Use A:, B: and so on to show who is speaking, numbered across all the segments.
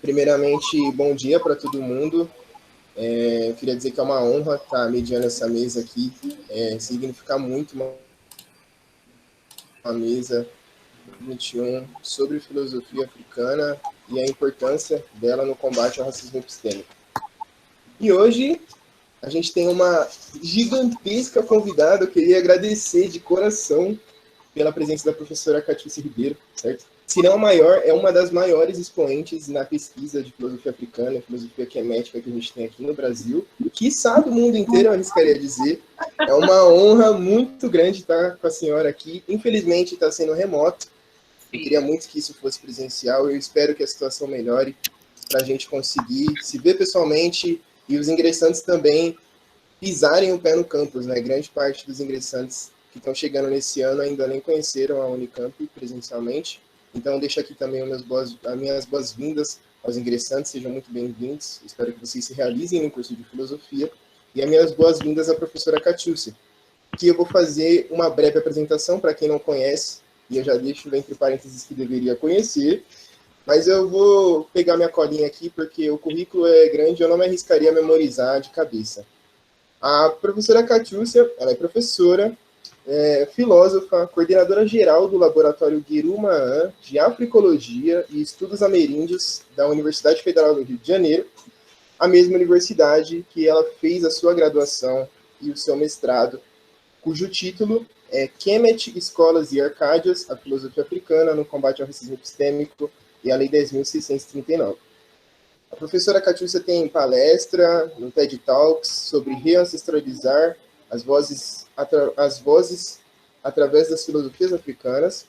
A: Primeiramente, bom dia para todo mundo. Eu queria dizer que é uma honra estar mediando essa mesa aqui. Significa muito uma mesa 21 sobre filosofia africana e a importância dela no combate ao racismo epistêmico. E hoje a gente tem uma gigantesca convidada. Eu queria agradecer de coração pela presença da professora Catiúcia Ribeiro, certo? Se não a maior, é uma das maiores expoentes na pesquisa de filosofia africana, filosofia quemética que a gente tem aqui no Brasil, quiçá do mundo inteiro, eu arriscaria dizer. É uma honra muito grande estar com a senhora aqui. Infelizmente, está sendo remoto. Eu queria muito que isso fosse presencial. Eu espero que a situação melhore para a gente conseguir se ver pessoalmente e os ingressantes também pisarem o pé no campus, né? Grande parte dos ingressantes que estão chegando nesse ano ainda nem conheceram a Unicamp presencialmente. Então, deixo aqui também as minhas boas-vindas aos ingressantes, sejam muito bem-vindos. Espero que vocês se realizem no curso de filosofia. E as minhas boas-vindas à professora Catiúcia, que eu vou fazer uma breve apresentação para quem não conhece, e eu já deixo entre parênteses que deveria conhecer, mas eu vou pegar minha colinha aqui, porque o currículo é grande e eu não me arriscaria a memorizar de cabeça. A professora Catiúcia, ela é professora, filósofa, coordenadora geral do Laboratório Guirumaan de Africologia e Estudos Ameríndios da Universidade Federal do Rio de Janeiro, a mesma universidade que ela fez a sua graduação e o seu mestrado, cujo título é Kemet, Escolas e Arcádias, a Filosofia Africana no Combate ao Racismo Epistêmico e a Lei 10.639. A professora Catiúcia tem palestra no TED Talks sobre reancestralizar as vozes através das filosofias africanas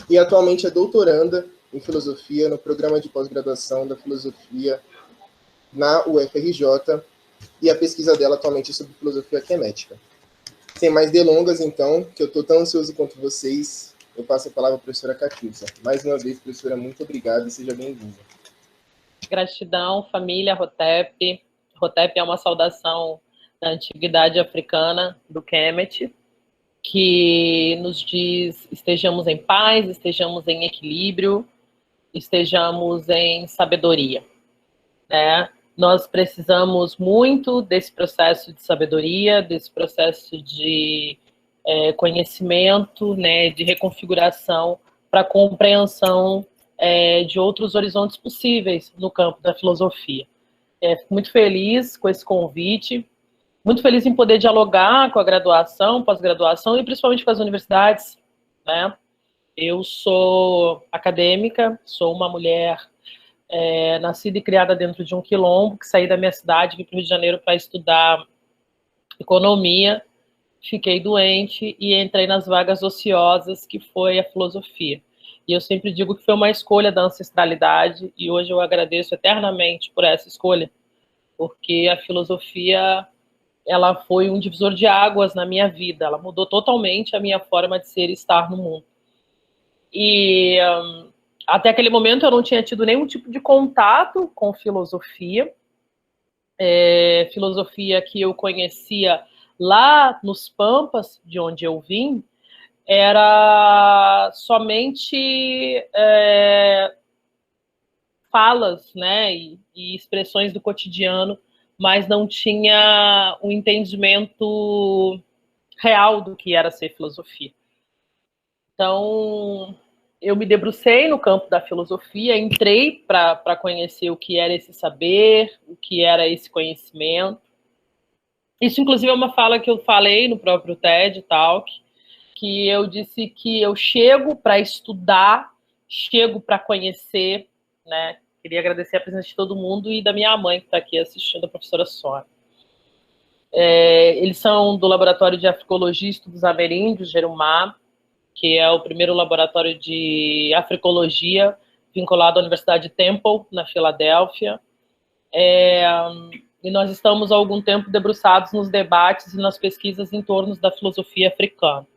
A: e atualmente é doutoranda em filosofia no programa de pós-graduação da filosofia na UFRJ e a pesquisa dela atualmente é sobre filosofia quemética. Sem mais delongas, então, que eu estou tão ansioso quanto vocês, eu passo a palavra à professora Catiúcia. Mais uma vez, professora, muito obrigado e seja bem-vinda.
B: Gratidão, família Hotep. Hotep é uma saudação da antiguidade africana, do Kemet, que nos diz estejamos em paz, estejamos em equilíbrio, estejamos em sabedoria, né? Nós precisamos muito desse processo de sabedoria, desse processo de conhecimento, né, de reconfiguração para compreensão de outros horizontes possíveis no campo da filosofia. Fico muito feliz com esse convite, muito feliz em poder dialogar com a graduação, pós-graduação e principalmente com as universidades, né? Eu sou acadêmica, sou uma mulher nascida e criada dentro de um quilombo, que saí da minha cidade, vim para o Rio de Janeiro para estudar economia, fiquei doente e entrei nas vagas ociosas, que foi a filosofia. E eu sempre digo que foi uma escolha da ancestralidade, e hoje eu agradeço eternamente por essa escolha, porque a filosofia, ela foi um divisor de águas na minha vida, ela mudou totalmente a minha forma de ser e estar no mundo. E até aquele momento eu não tinha tido nenhum tipo de contato com filosofia, filosofia que eu conhecia lá nos Pampas, de onde eu vim, era somente falas, né, e expressões do cotidiano, mas não tinha um entendimento real do que era ser filosofia. Então, eu me debrucei no campo da filosofia, entrei para conhecer o que era esse saber, o que era esse conhecimento. Isso, inclusive, é uma fala que eu falei no próprio TED Talk, que eu disse que eu chego para estudar, chego para conhecer, né? Queria agradecer a presença de todo mundo e da minha mãe, que está aqui assistindo, a professora Sônia. Eles são do Laboratório de Africologia e Estudos Ameríndios, Jerumá, que é o primeiro laboratório de africologia vinculado à Universidade Temple, na Filadélfia. E nós estamos há algum tempo debruçados nos debates e nas pesquisas em torno da filosofia africana.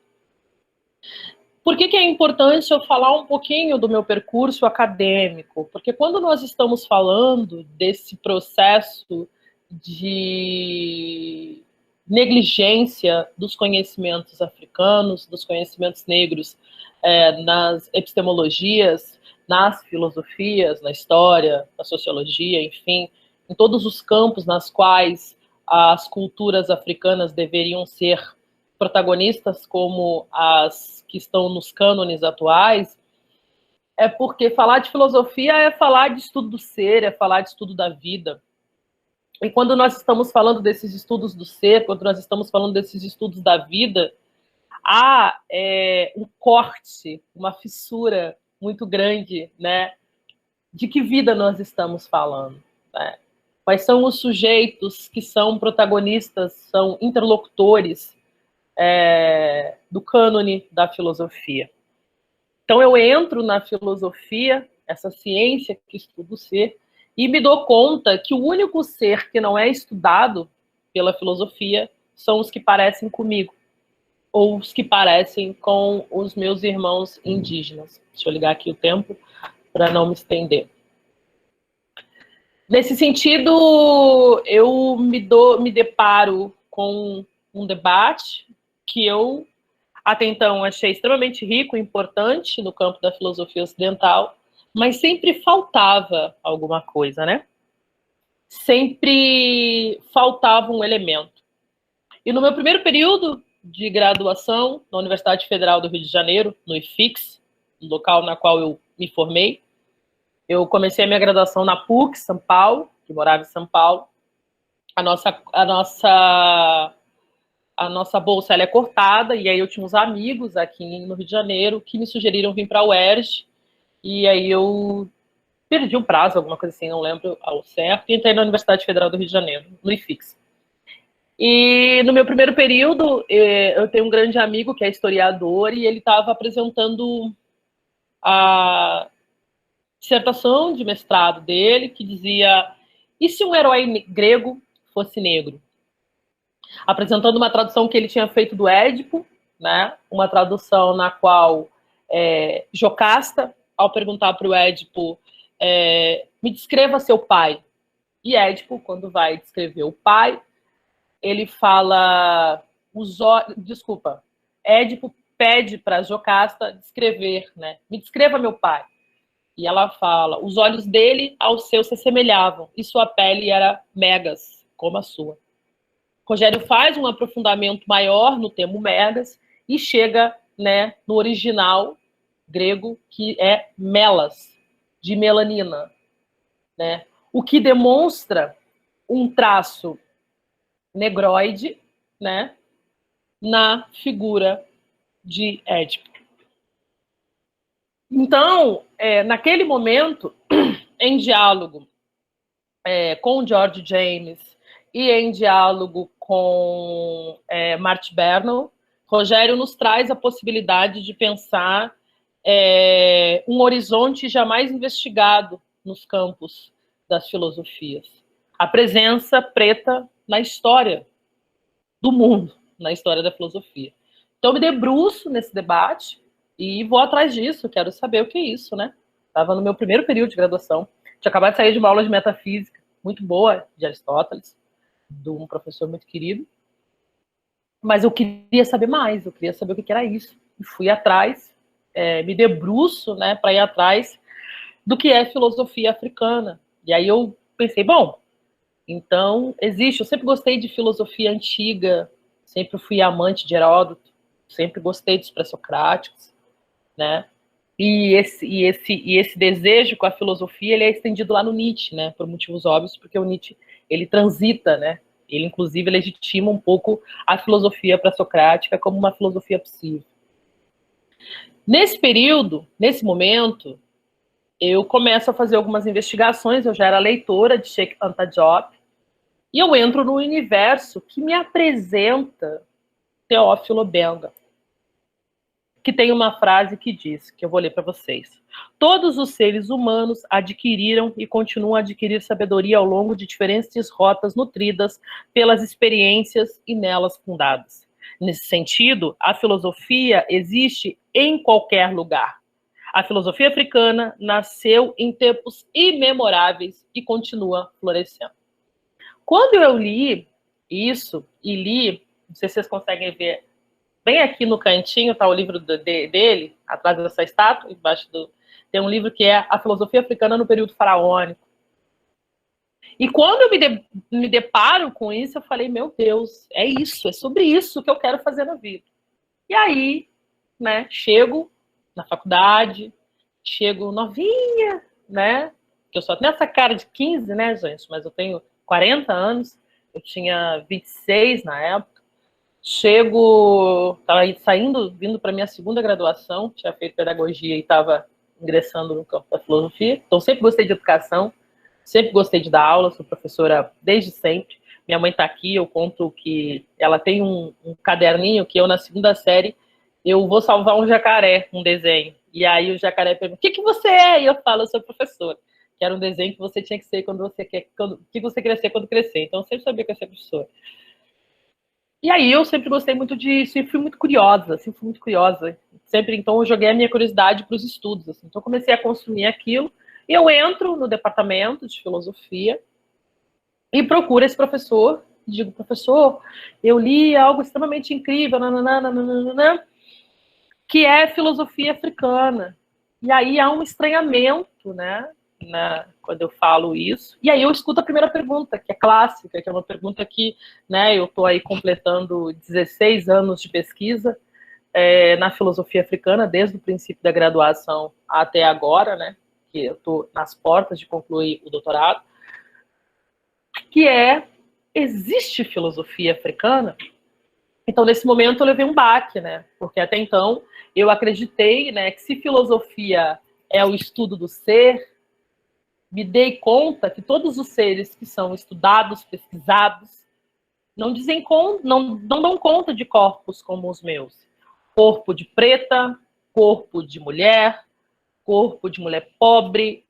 B: Por que é importante eu falar um pouquinho do meu percurso acadêmico? Porque quando nós estamos falando desse processo de negligência dos conhecimentos africanos, dos conhecimentos negros nas epistemologias, nas filosofias, na história, na sociologia, enfim, em todos os campos nas quais as culturas africanas deveriam ser protagonistas como as que estão nos cânones atuais, é porque falar de filosofia é falar de estudo do ser, é falar de estudo da vida. E quando nós estamos falando desses estudos do ser, quando nós estamos falando desses estudos da vida, há um corte, uma fissura muito grande, né? De que vida nós estamos falando, né? Quais são os sujeitos que são protagonistas, são interlocutores do cânone da filosofia. Então eu entro na filosofia, essa ciência que estuda o ser, e me dou conta que o único ser que não é estudado pela filosofia são os que parecem comigo, ou os que parecem com os meus irmãos indígenas. Deixa eu ligar aqui o tempo para não me estender. Nesse sentido, eu me deparo com um debate que eu, até então, achei extremamente rico e importante no campo da filosofia ocidental, mas sempre faltava alguma coisa, né? Sempre faltava um elemento. E no meu primeiro período de graduação na Universidade Federal do Rio de Janeiro, no IFIX, no local na qual eu me formei, eu comecei a minha graduação na PUC, São Paulo, que morava em São Paulo. A nossa bolsa ela é cortada, e aí eu tinha uns amigos aqui no Rio de Janeiro que me sugeriram vir para a UERJ, e aí eu perdi um prazo, alguma coisa assim, não lembro ao certo, e entrei na Universidade Federal do Rio de Janeiro, no IFIX. E no meu primeiro período, eu tenho um grande amigo que é historiador, e ele estava apresentando a dissertação de mestrado dele, que dizia: e se um herói grego fosse negro? Apresentando uma tradução que ele tinha feito do Édipo, né? Uma tradução na qual Jocasta, ao perguntar para o Édipo, me descreva seu pai. E Édipo, quando vai descrever o pai, ele fala... Édipo pede para Jocasta descrever, né? Me descreva meu pai. E ela fala: os olhos dele aos seus se assemelhavam, e sua pele era megas, como a sua. Rogério faz um aprofundamento maior no termo megas e chega, né, no original grego, que é melas, de melanina, né? O que demonstra um traço negroide, né, na figura de Édipo. Então, naquele momento, em diálogo com George James e em diálogo com Marty Bernal, Rogério nos traz a possibilidade de pensar um horizonte jamais investigado nos campos das filosofias. A presença preta na história do mundo, na história da filosofia. Então, eu me debruço nesse debate e vou atrás disso, quero saber o que é isso, né? Estava no meu primeiro período de graduação, tinha acabado de sair de uma aula de metafísica muito boa, de Aristóteles, de um professor muito querido, mas eu queria saber mais, eu queria saber o que era isso. E fui atrás, me debruço, né, para ir atrás do que é filosofia africana. E aí eu pensei, bom, então existe, eu sempre gostei de filosofia antiga, sempre fui amante de Heródoto, sempre gostei dos pré-socráticos, né? E esse desejo com a filosofia, ele é estendido lá no Nietzsche, né? Por motivos óbvios, porque o Nietzsche, ele transita, né? Ele, inclusive, legitima um pouco a filosofia pré-socrática como uma filosofia possível. Nesse período, nesse momento, eu começo a fazer algumas investigações, eu já era leitora de Cheikh Anta Diop, e eu entro no universo que me apresenta Teófilo Benga, que tem uma frase que diz, que eu vou ler para vocês: todos os seres humanos adquiriram e continuam a adquirir sabedoria ao longo de diferentes rotas nutridas pelas experiências e nelas fundadas. Nesse sentido, a filosofia existe em qualquer lugar. A filosofia africana nasceu em tempos imemoráveis e continua florescendo. Quando eu li isso e li, não sei se vocês conseguem ver, bem aqui no cantinho está o livro dele, atrás dessa estátua, embaixo tem um livro que é A Filosofia Africana no Período Faraônico. E quando eu me deparo com isso, eu falei, meu Deus, é isso, é sobre isso que eu quero fazer na vida. E aí, né, chego na faculdade, chego novinha, né, que eu só tenho essa cara de 15, né, gente, mas eu tenho 40 anos, eu tinha 26 na época, chego, estava saindo, vindo para minha segunda graduação, tinha feito pedagogia e estava ingressando no campo da filosofia, então sempre gostei de educação, sempre gostei de dar aula, sou professora desde sempre. Minha mãe está aqui, eu conto que ela tem um caderninho que eu, na segunda série, eu vou salvar um jacaré, um desenho. E aí o jacaré pergunta, o que você é? E eu falo, eu sou professora. Que era um desenho que você tinha que ser quando você que você queria ser quando crescer. Então eu sempre sabia que eu ia ser professora. E aí eu sempre gostei muito disso e fui muito curiosa, Sempre, então, eu joguei a minha curiosidade para os estudos. Assim. Então, eu comecei a consumir aquilo. E eu entro no departamento de filosofia e procuro esse professor. Digo, professor, eu li algo extremamente incrível, nananana, que é filosofia africana. E aí há um estranhamento, né? Quando eu falo isso. E aí eu escuto a primeira pergunta, que é clássica, que é uma pergunta que, né, eu estou aí completando 16 anos de pesquisa na filosofia africana, desde o princípio da graduação até agora, né, que eu estou nas portas de concluir o doutorado, que é, existe filosofia africana? Então, nesse momento, eu levei um baque, né, porque até então eu acreditei, né, que se filosofia é o estudo do ser, me dei conta que todos os seres que são estudados, pesquisados, não dão conta de corpos como os meus. Corpo de preta, corpo de mulher pobre,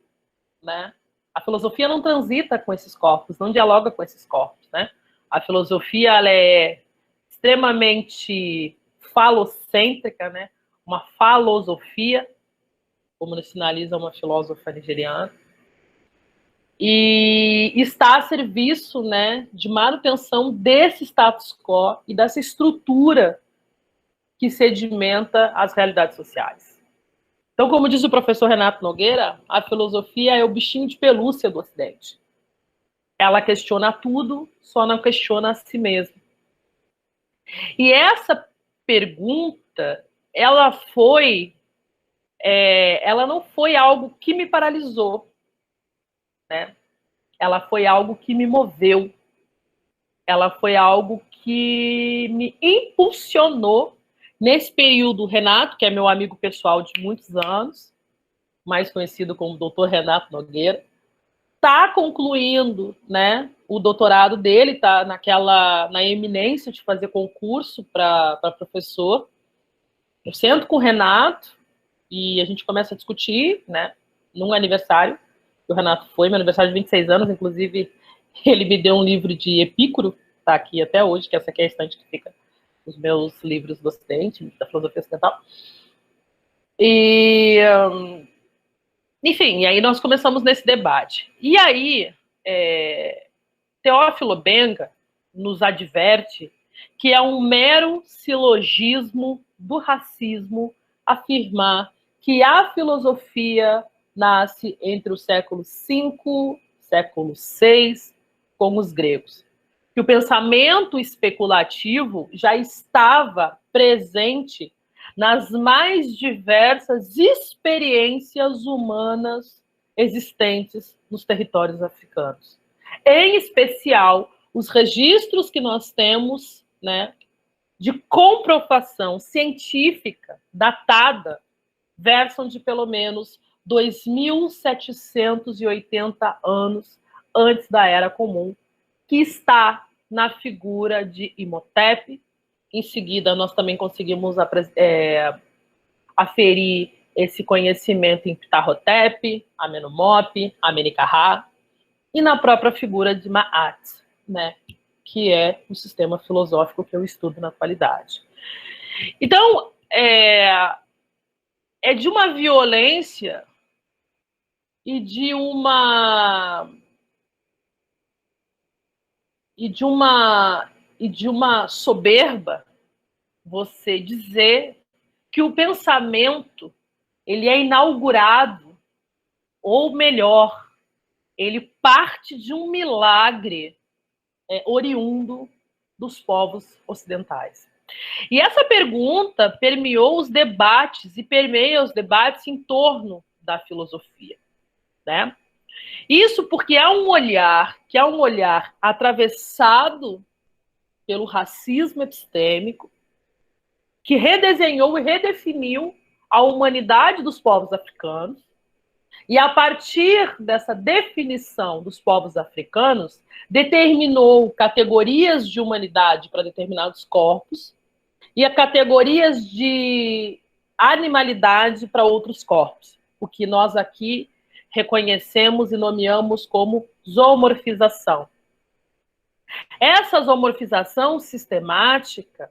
B: né? A filosofia não transita com esses corpos, não dialoga com esses corpos, né? A filosofia ela é extremamente falocêntrica, né? Uma falosofia, como nos sinaliza uma filósofa nigeriana, e está a serviço, né, de manutenção desse status quo e dessa estrutura que sedimenta as realidades sociais. Então, como diz o professor Renato Nogueira, a filosofia é o bichinho de pelúcia do Ocidente. Ela questiona tudo, só não questiona a si mesma. E essa pergunta, ela não foi algo que me paralisou, né? Ela foi algo que me moveu. Ela foi algo que me impulsionou nesse período. Renato, que é meu amigo pessoal de muitos anos, mais conhecido como Dr. Renato Nogueira, está concluindo, né, o doutorado dele, está na eminência de fazer concurso para professor. Eu sento com o Renato e a gente começa a discutir, né, num aniversário, que o Renato foi, meu aniversário de 26 anos, inclusive ele me deu um livro de Epícoro, está aqui até hoje, que essa aqui é a estante que fica os meus livros do Ocidente, da filosofia ocidental. E, enfim, e aí nós começamos nesse debate. E aí, Teófilo Benga nos adverte que é um mero silogismo do racismo afirmar que a filosofia nasce entre o século V, século VI, com os gregos. Que o pensamento especulativo já estava presente nas mais diversas experiências humanas existentes nos territórios africanos. Em especial, os registros que nós temos, né, de comprovação científica datada versam de pelo menos 2.780 anos antes da Era Comum, que está na figura de Imhotep. Em seguida, nós também conseguimos aferir esse conhecimento em Ptahhotep, Amenhotep, Amenemhat, e na própria figura de Ma'at, né, que é o sistema filosófico que eu estudo na atualidade. Então, é de uma violência e de uma de uma soberba você dizer que o pensamento ele é inaugurado, ou melhor, ele parte de um milagre oriundo dos povos ocidentais. E essa pergunta permeou os debates e permeia os debates em torno da filosofia, né? Isso porque há um olhar que é um olhar atravessado pelo racismo epistêmico, que redesenhou e redefiniu a humanidade dos povos africanos, e a partir dessa definição dos povos africanos, determinou categorias de humanidade para determinados corpos e a categorias de animalidade para outros corpos, o que nós aqui reconhecemos e nomeamos como zoomorfização. Essa zoomorfização sistemática,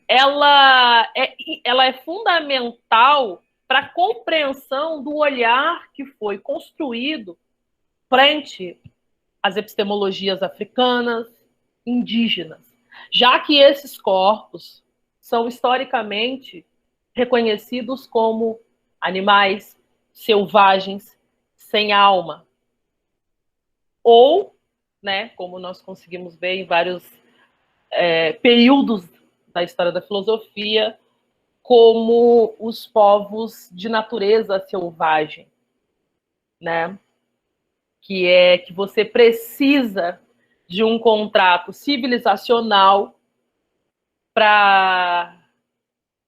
B: ela é fundamental para a compreensão do olhar que foi construído frente às epistemologias africanas, indígenas, já que esses corpos são historicamente reconhecidos como animais selvagens, sem alma. Ou, né, como nós conseguimos ver em vários períodos da história da filosofia, como os povos de natureza selvagem, né? Que é que você precisa de um contrato civilizacional para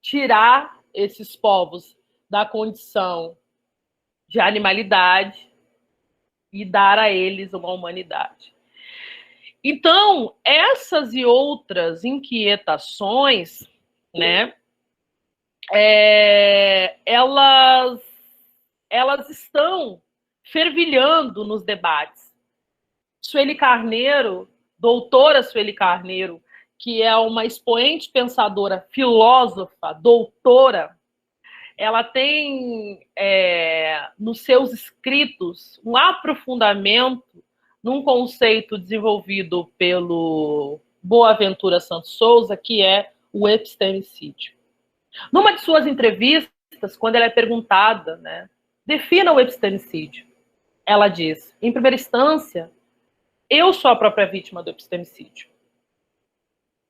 B: tirar esses povos da condição de animalidade e dar a eles uma humanidade. Então, essas e outras inquietações, né, elas estão fervilhando nos debates. Sueli Carneiro, doutora Sueli Carneiro, que é uma expoente pensadora, filósofa, doutora, ela tem nos seus escritos um aprofundamento num conceito desenvolvido pelo Boaventura Santos Souza, que é o epistemicídio. Numa de suas entrevistas, quando ela é perguntada, né, defina o epistemicídio, ela diz, em primeira instância, eu sou a própria vítima do epistemicídio.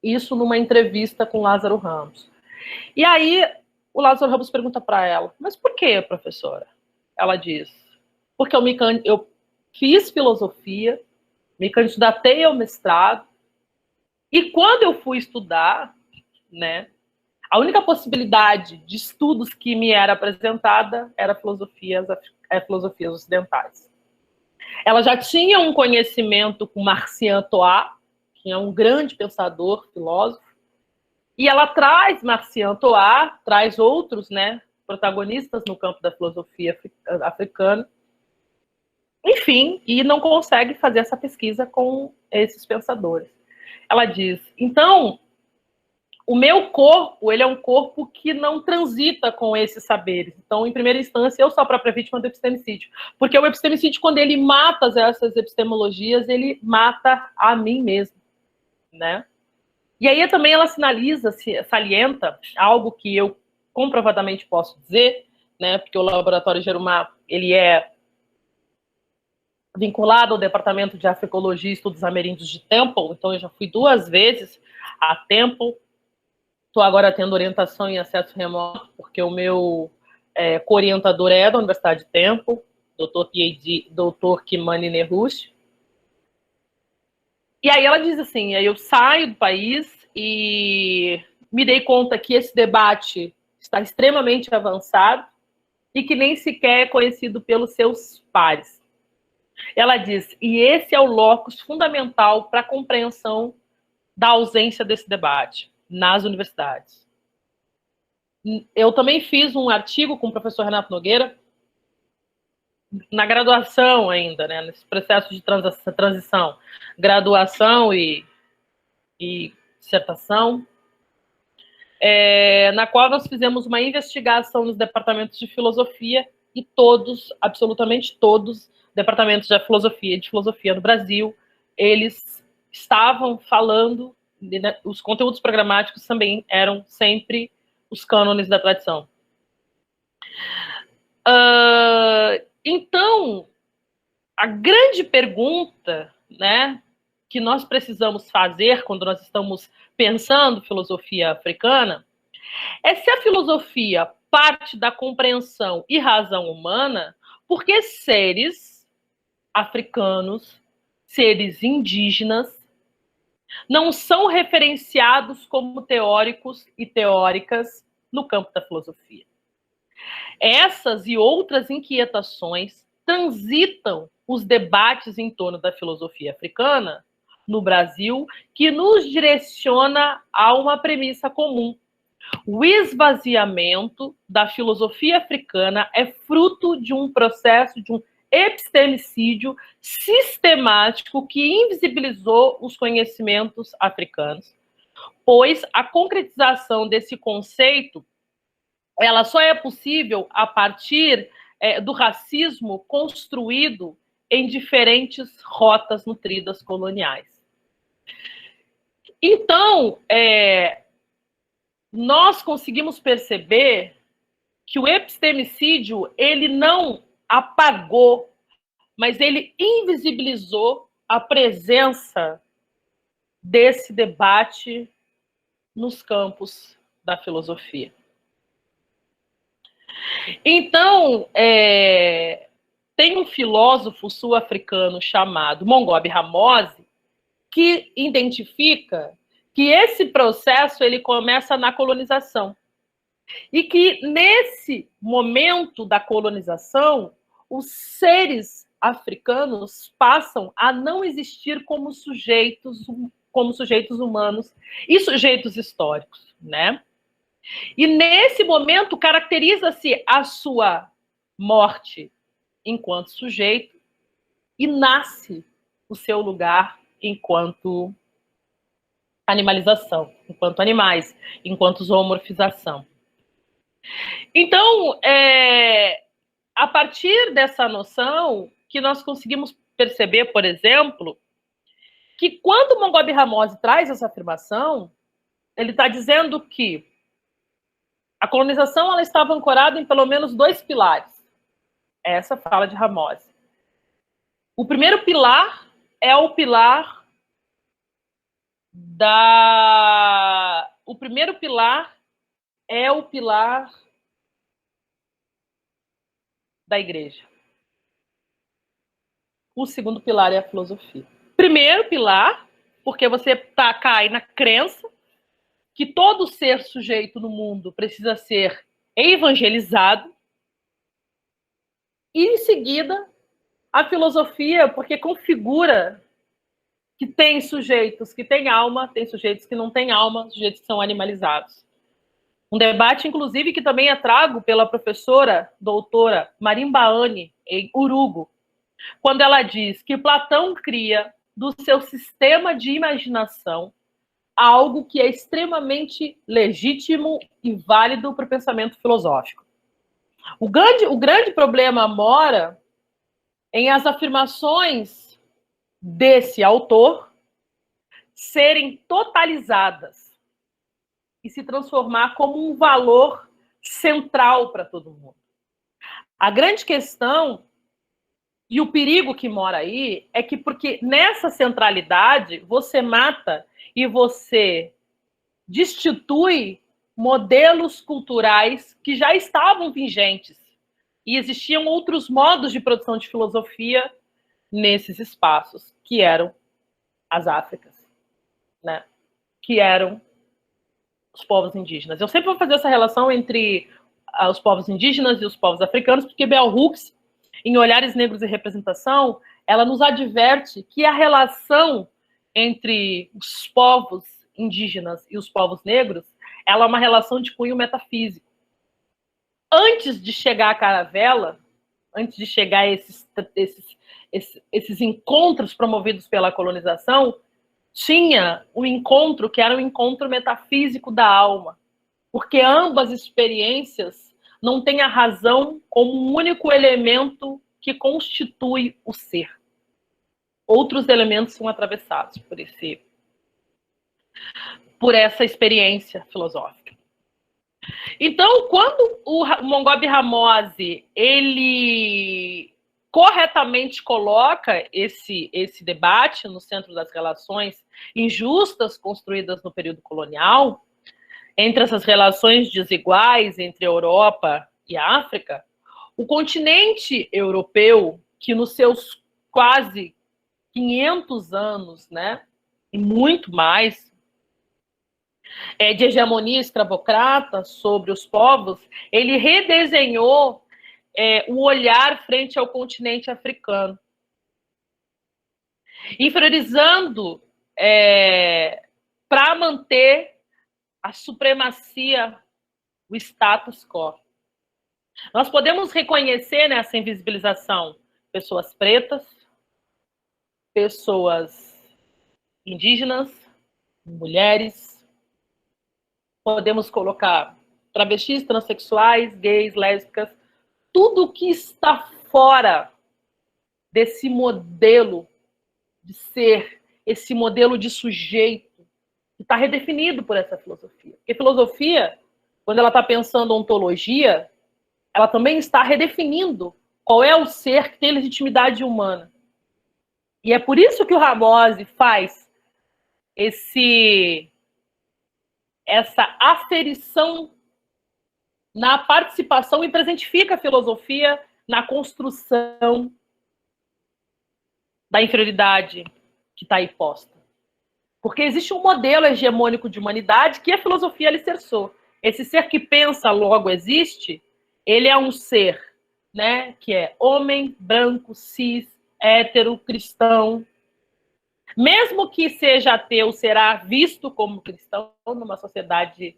B: Isso numa entrevista com Lázaro Ramos. E aí, o Lázaro Ramos pergunta para ela, mas por que, professora? Ela diz, porque eu fiz filosofia, me candidatei ao mestrado, e quando eu fui estudar, né, a única possibilidade de estudos que me era apresentada era filosofias ocidentais. Ela já tinha um conhecimento com Marcian Toa, que é um grande pensador, filósofo, e ela traz Marcian Toa, traz outros, né, protagonistas no campo da filosofia africana, enfim, e não consegue fazer essa pesquisa com esses pensadores. Ela diz, então, o meu corpo, ele é um corpo que não transita com esses saberes. Então, em primeira instância, eu sou a própria vítima do epistemicídio. Porque o epistemicídio, quando ele mata essas epistemologias, ele mata a mim mesmo, né? E aí também ela salienta algo que eu comprovadamente posso dizer, né? Porque o Laboratório Gerumar, ele é vinculado ao Departamento de Africologia e Estudos Ameríndios de Temple, então eu já fui 2 vezes a Temple. Estou agora tendo orientação em acesso remoto, porque o meu co-orientador é da Universidade de Temple, Dr. Kimani Nehush. E aí ela diz assim, aí eu saio do país e me dei conta que esse debate está extremamente avançado e que nem sequer é conhecido pelos seus pares. Ela diz, e esse é o locus fundamental para a compreensão da ausência desse debate nas universidades. Eu também fiz um artigo com o professor Renato Nogueira, na graduação ainda, né, nesse processo de transição, graduação e dissertação, na qual nós fizemos uma investigação nos departamentos de filosofia e todos, absolutamente todos, departamentos de filosofia no Brasil eles estavam falando, né, os conteúdos programáticos também eram sempre os cânones da tradição. Então, a grande pergunta, né, que nós precisamos fazer quando nós estamos pensando filosofia africana é se a filosofia parte da compreensão e razão humana, porque seres africanos, seres indígenas, não são referenciados como teóricos e teóricas no campo da filosofia. Essas e outras inquietações transitam os debates em torno da filosofia africana no Brasil, que nos direciona a uma premissa comum. O esvaziamento da filosofia africana é fruto de um processo, de um epistemicídio sistemático que invisibilizou os conhecimentos africanos, pois a concretização desse conceito ela só é possível a partir do racismo construído em diferentes rotas nutridas coloniais. Então, nós conseguimos perceber que o epistemicídio ele não apagou, mas ele invisibilizou a presença desse debate nos campos da filosofia. Então, tem um filósofo sul-africano chamado Mongobe Ramose que identifica que esse processo ele começa na colonização e que nesse momento da colonização os seres africanos passam a não existir como sujeitos humanos e sujeitos históricos, né? E nesse momento caracteriza-se a sua morte enquanto sujeito e nasce o seu lugar enquanto animalização, enquanto animais, enquanto zoomorfização. Então, a partir dessa noção que nós conseguimos perceber, por exemplo, que quando Mongobe Ramose traz essa afirmação, ele está dizendo que a colonização ela estava ancorada em pelo menos 2 pilares. Essa fala de Ramose. O primeiro pilar é o pilar da... O primeiro pilar é o pilar da igreja. O segundo pilar é a filosofia. Primeiro pilar, porque você cai na crença que todo ser sujeito no mundo precisa ser evangelizado. E, em seguida, a filosofia, porque configura que tem sujeitos que têm alma, tem sujeitos que não têm alma, sujeitos que são animalizados. Um debate, inclusive, que também é trago pela professora doutora Marimbaane, em Urugu, quando ela diz que Platão cria do seu sistema de imaginação algo que é extremamente legítimo e válido para o pensamento filosófico. O grande problema mora em as afirmações desse autor serem totalizadas e se transformar como um valor central para todo mundo. A grande questão e o perigo que mora aí é que, porque nessa centralidade, você mata e você destitui modelos culturais que já estavam vigentes. E existiam outros modos de produção de filosofia nesses espaços, que eram as Áfricas, né? Que eram os povos indígenas. Eu sempre vou fazer essa relação entre os povos indígenas e os povos africanos, porque Bell Hooks, em Olhares Negros e Representação, ela nos adverte que a relação entre os povos indígenas e os povos negros, ela é uma relação de cunho metafísico. Antes de chegar à caravela, antes de chegar a esses encontros promovidos pela colonização, tinha um encontro que era um encontro metafísico da alma, porque ambas experiências não têm a razão como um único elemento que constitui o ser. outros elementos são atravessados por essa experiência filosófica. Então, quando o Mongob Ramose, ele corretamente coloca esse debate no centro das relações injustas construídas no período colonial, entre essas relações desiguais entre a Europa e a África, o continente europeu, que nos seus quase 500 anos, né, e muito mais, de hegemonia escravocrata sobre os povos, ele redesenhou o olhar frente ao continente africano, inferiorizando para manter a supremacia, o status quo. Nós podemos reconhecer nessa invisibilização pessoas pretas, pessoas indígenas, mulheres, podemos colocar travestis, transexuais, gays, lésbicas, tudo que está fora desse modelo de ser, esse modelo de sujeito, que está redefinido por essa filosofia. Porque filosofia, quando ela está pensando ontologia, ela também está redefinindo qual é o ser que tem legitimidade humana. E é por isso que o Ramose faz essa aferição na participação e presentifica a filosofia na construção da inferioridade que está aí posta. Porque existe um modelo hegemônico de humanidade que a filosofia alicerçou. Esse ser que pensa, logo existe, ele é um ser, né, que é homem, branco, cis, hétero, cristão. Mesmo que seja ateu, será visto como cristão numa sociedade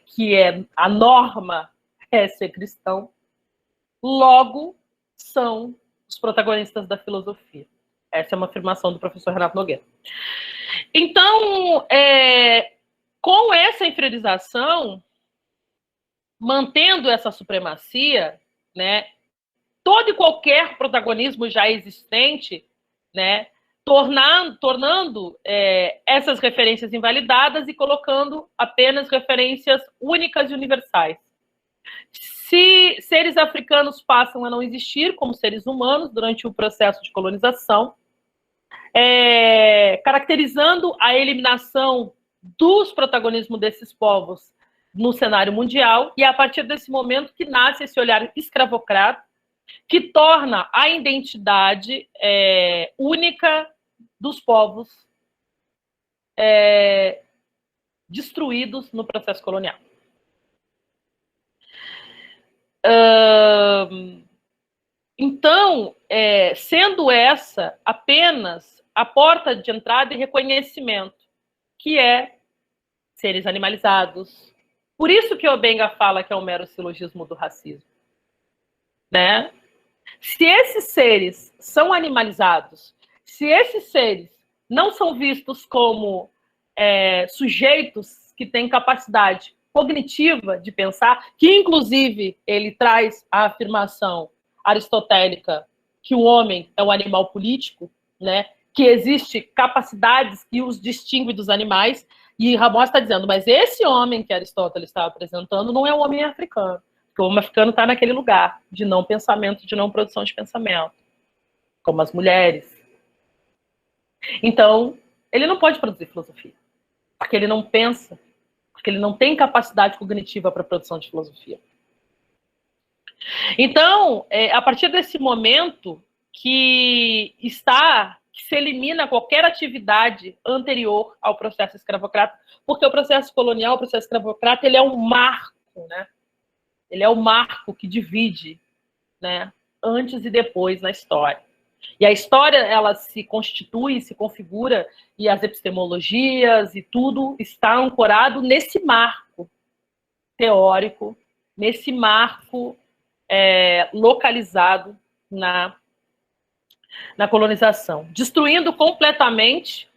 B: que a norma é ser cristão. Logo, são os protagonistas da filosofia. Essa é uma afirmação do professor Renato Nogueira. Então, com essa inferiorização, mantendo essa supremacia, né, todo e qualquer protagonismo já existente, né, tornando essas referências invalidadas e colocando apenas referências únicas e universais. Se seres africanos passam a não existir como seres humanos durante o processo de colonização, caracterizando a eliminação dos protagonismos desses povos no cenário mundial, e é a partir desse momento que nasce esse olhar escravocrata, que torna a identidade única dos povos destruídos no processo colonial. Então, sendo essa apenas a porta de entrada e reconhecimento, que é seres animalizados. Por isso que Obenga fala que é um mero silogismo do racismo. Né? Se esses seres são animalizados, se esses seres não são vistos como sujeitos que têm capacidade cognitiva de pensar, que inclusive ele traz a afirmação aristotélica que o homem é um animal político, né? Que existe capacidades que os distinguem dos animais, e Ramose está dizendo, mas esse homem que Aristóteles estava apresentando não é o homem africano, porque o homem africano está naquele lugar de não pensamento, de não produção de pensamento, como as mulheres. Então, ele não pode produzir filosofia, porque ele não pensa, porque ele não tem capacidade cognitiva para a produção de filosofia. Então, a partir desse momento que se elimina qualquer atividade anterior ao processo escravocrata, porque o processo colonial, o processo escravocrata, ele é um marco, né? Ele é o marco que divide, né, antes e depois na história. E a história, ela se constitui, se configura, e as epistemologias e tudo está ancorado nesse marco teórico, nesse marco localizado na colonização, destruindo completamente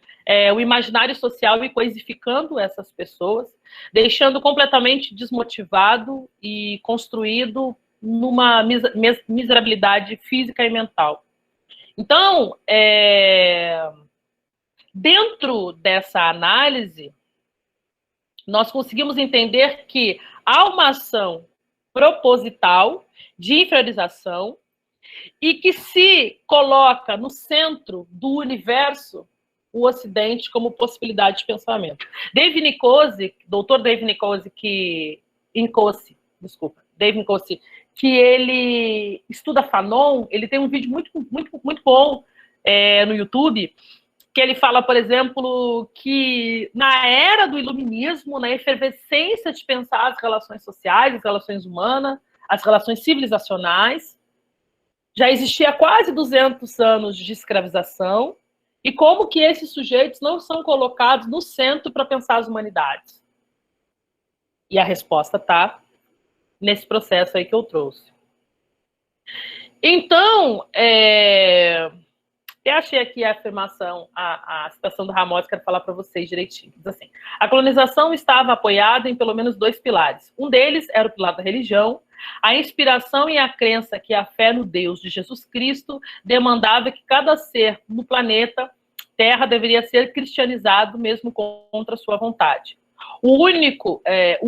B: o imaginário social e coisificando essas pessoas, deixando completamente desmotivado e construído numa miserabilidade física e mental. Então, dentro dessa análise, nós conseguimos entender que há uma ação proposital de inferiorização e que se coloca no centro do universo o Ocidente como possibilidade de pensamento. David Nicosi, doutor David Nicosi, que ele estuda Fanon, ele tem um vídeo muito bom no YouTube, que ele fala, por exemplo, que na era do iluminismo, na efervescência de pensar as relações sociais, as relações humanas, as relações civilizacionais, já existia quase 200 anos de escravização, e como que esses sujeitos não são colocados no centro para pensar as humanidades. E a resposta está nesse processo aí que eu trouxe. Então, eu achei aqui a afirmação, a citação do Ramos, quero falar para vocês direitinho. Diz assim: a colonização estava apoiada em pelo menos 2 pilares. Um deles era o pilar da religião, a inspiração e a crença que a fé no Deus de Jesus Cristo demandava que cada ser no planeta Terra deveria ser cristianizado, mesmo contra sua vontade. O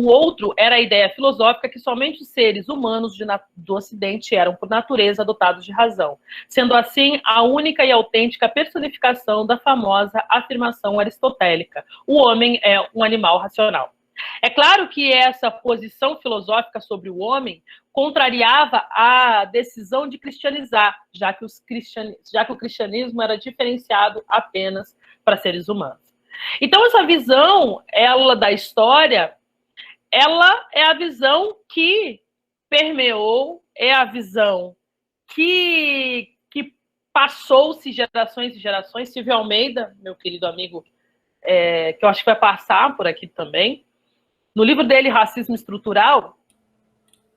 B: outro era a ideia filosófica que somente os seres humanos do Ocidente eram, por natureza, dotados de razão, sendo assim a única e autêntica personificação da famosa afirmação aristotélica: o homem é um animal racional. É claro que essa posição filosófica sobre o homem contrariava a decisão de cristianizar, já que o cristianismo era diferenciado apenas para seres humanos. Então, essa visão, da história, ela é a visão que permeou, é a visão que passou-se gerações e gerações. Silvio Almeida, meu querido amigo, que eu acho que vai passar por aqui também, no livro dele, Racismo Estrutural,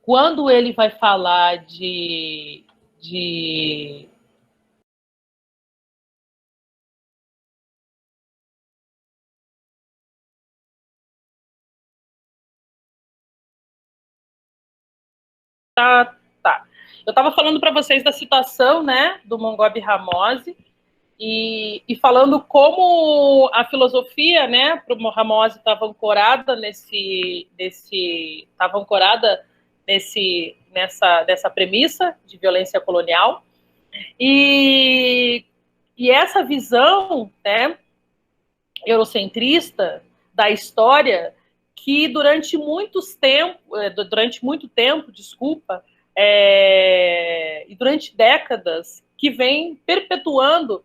B: quando ele vai falar de Eu estava falando para vocês da citação, né, do Mongobi Ramose, e falando como a filosofia, né, para o Ramose estava ancorada nessa premissa de violência colonial, e essa visão, né, eurocentrista da história, que durante muito tempo, e durante décadas, que vem perpetuando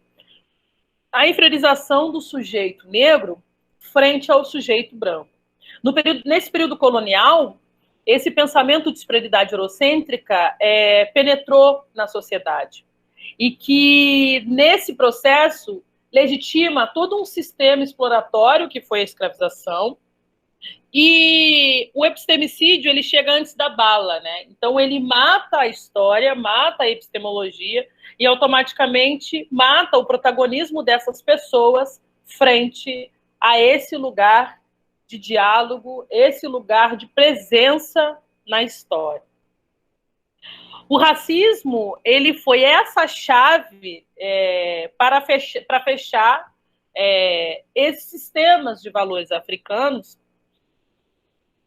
B: a inferiorização do sujeito negro frente ao sujeito branco. Nesse período colonial, esse pensamento de superioridade eurocêntrica penetrou na sociedade. E que, nesse processo, legitima todo um sistema exploratório que foi a escravização, e o epistemicídio, ele chega antes da bala, né? Então ele mata a história, mata a epistemologia e automaticamente mata o protagonismo dessas pessoas frente a esse lugar de diálogo, esse lugar de presença na história. O racismo, ele foi essa chave para fechar esses sistemas de valores africanos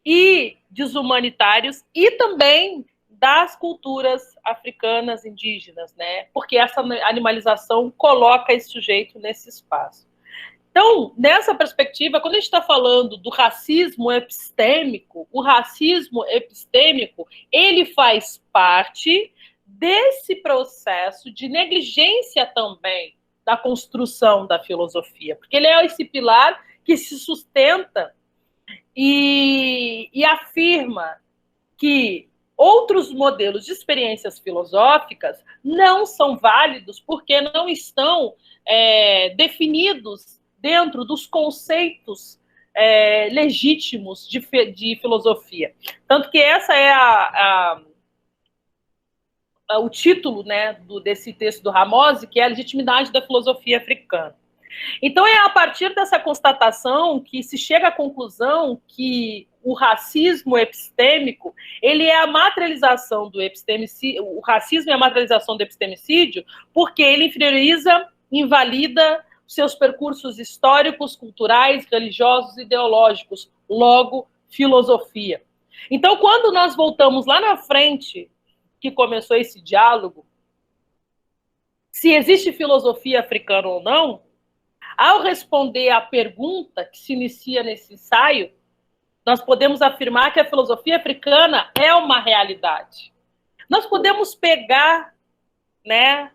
B: e desumanitários, e também das culturas africanas indígenas, né? Porque essa animalização coloca esse sujeito nesse espaço. Então, nessa perspectiva, quando a gente está falando do racismo epistêmico, o racismo epistêmico, ele faz parte desse processo de negligência também da construção da filosofia, porque ele é esse pilar que se sustenta e afirma que outros modelos de experiências filosóficas não são válidos porque não estão definidos dentro dos conceitos legítimos de filosofia. Tanto que essa é o título, né, desse texto do Ramose, que é a legitimidade da filosofia africana. Então, é a partir dessa constatação que se chega à conclusão que o racismo epistêmico, ele é a materialização do epistemicídio, o racismo é a materialização do epistemicídio, porque ele inferioriza, invalida seus percursos históricos, culturais, religiosos, ideológicos, logo, filosofia. Então, quando nós voltamos lá na frente, que começou esse diálogo, se existe filosofia africana ou não, ao responder à pergunta que se inicia nesse ensaio, nós podemos afirmar que a filosofia africana é uma realidade. Nós podemos pegar, né,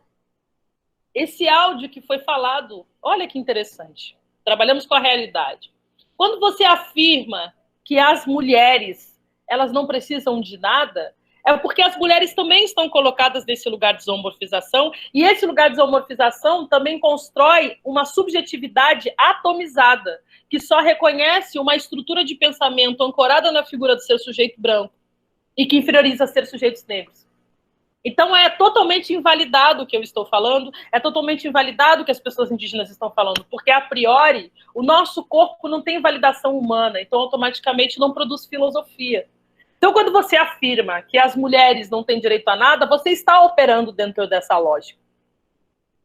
B: esse áudio que foi falado, olha que interessante, trabalhamos com a realidade. Quando você afirma que as mulheres, elas não precisam de nada, é porque as mulheres também estão colocadas nesse lugar de zoomorfização, e esse lugar de zoomorfização também constrói uma subjetividade atomizada, que só reconhece uma estrutura de pensamento ancorada na figura do seu sujeito branco, e que inferioriza ser sujeitos negros. Então, é totalmente invalidado o que eu estou falando, é totalmente invalidado o que as pessoas indígenas estão falando, porque, a priori, o nosso corpo não tem validação humana, então, automaticamente, não produz filosofia. Então, quando você afirma que as mulheres não têm direito a nada, você está operando dentro dessa lógica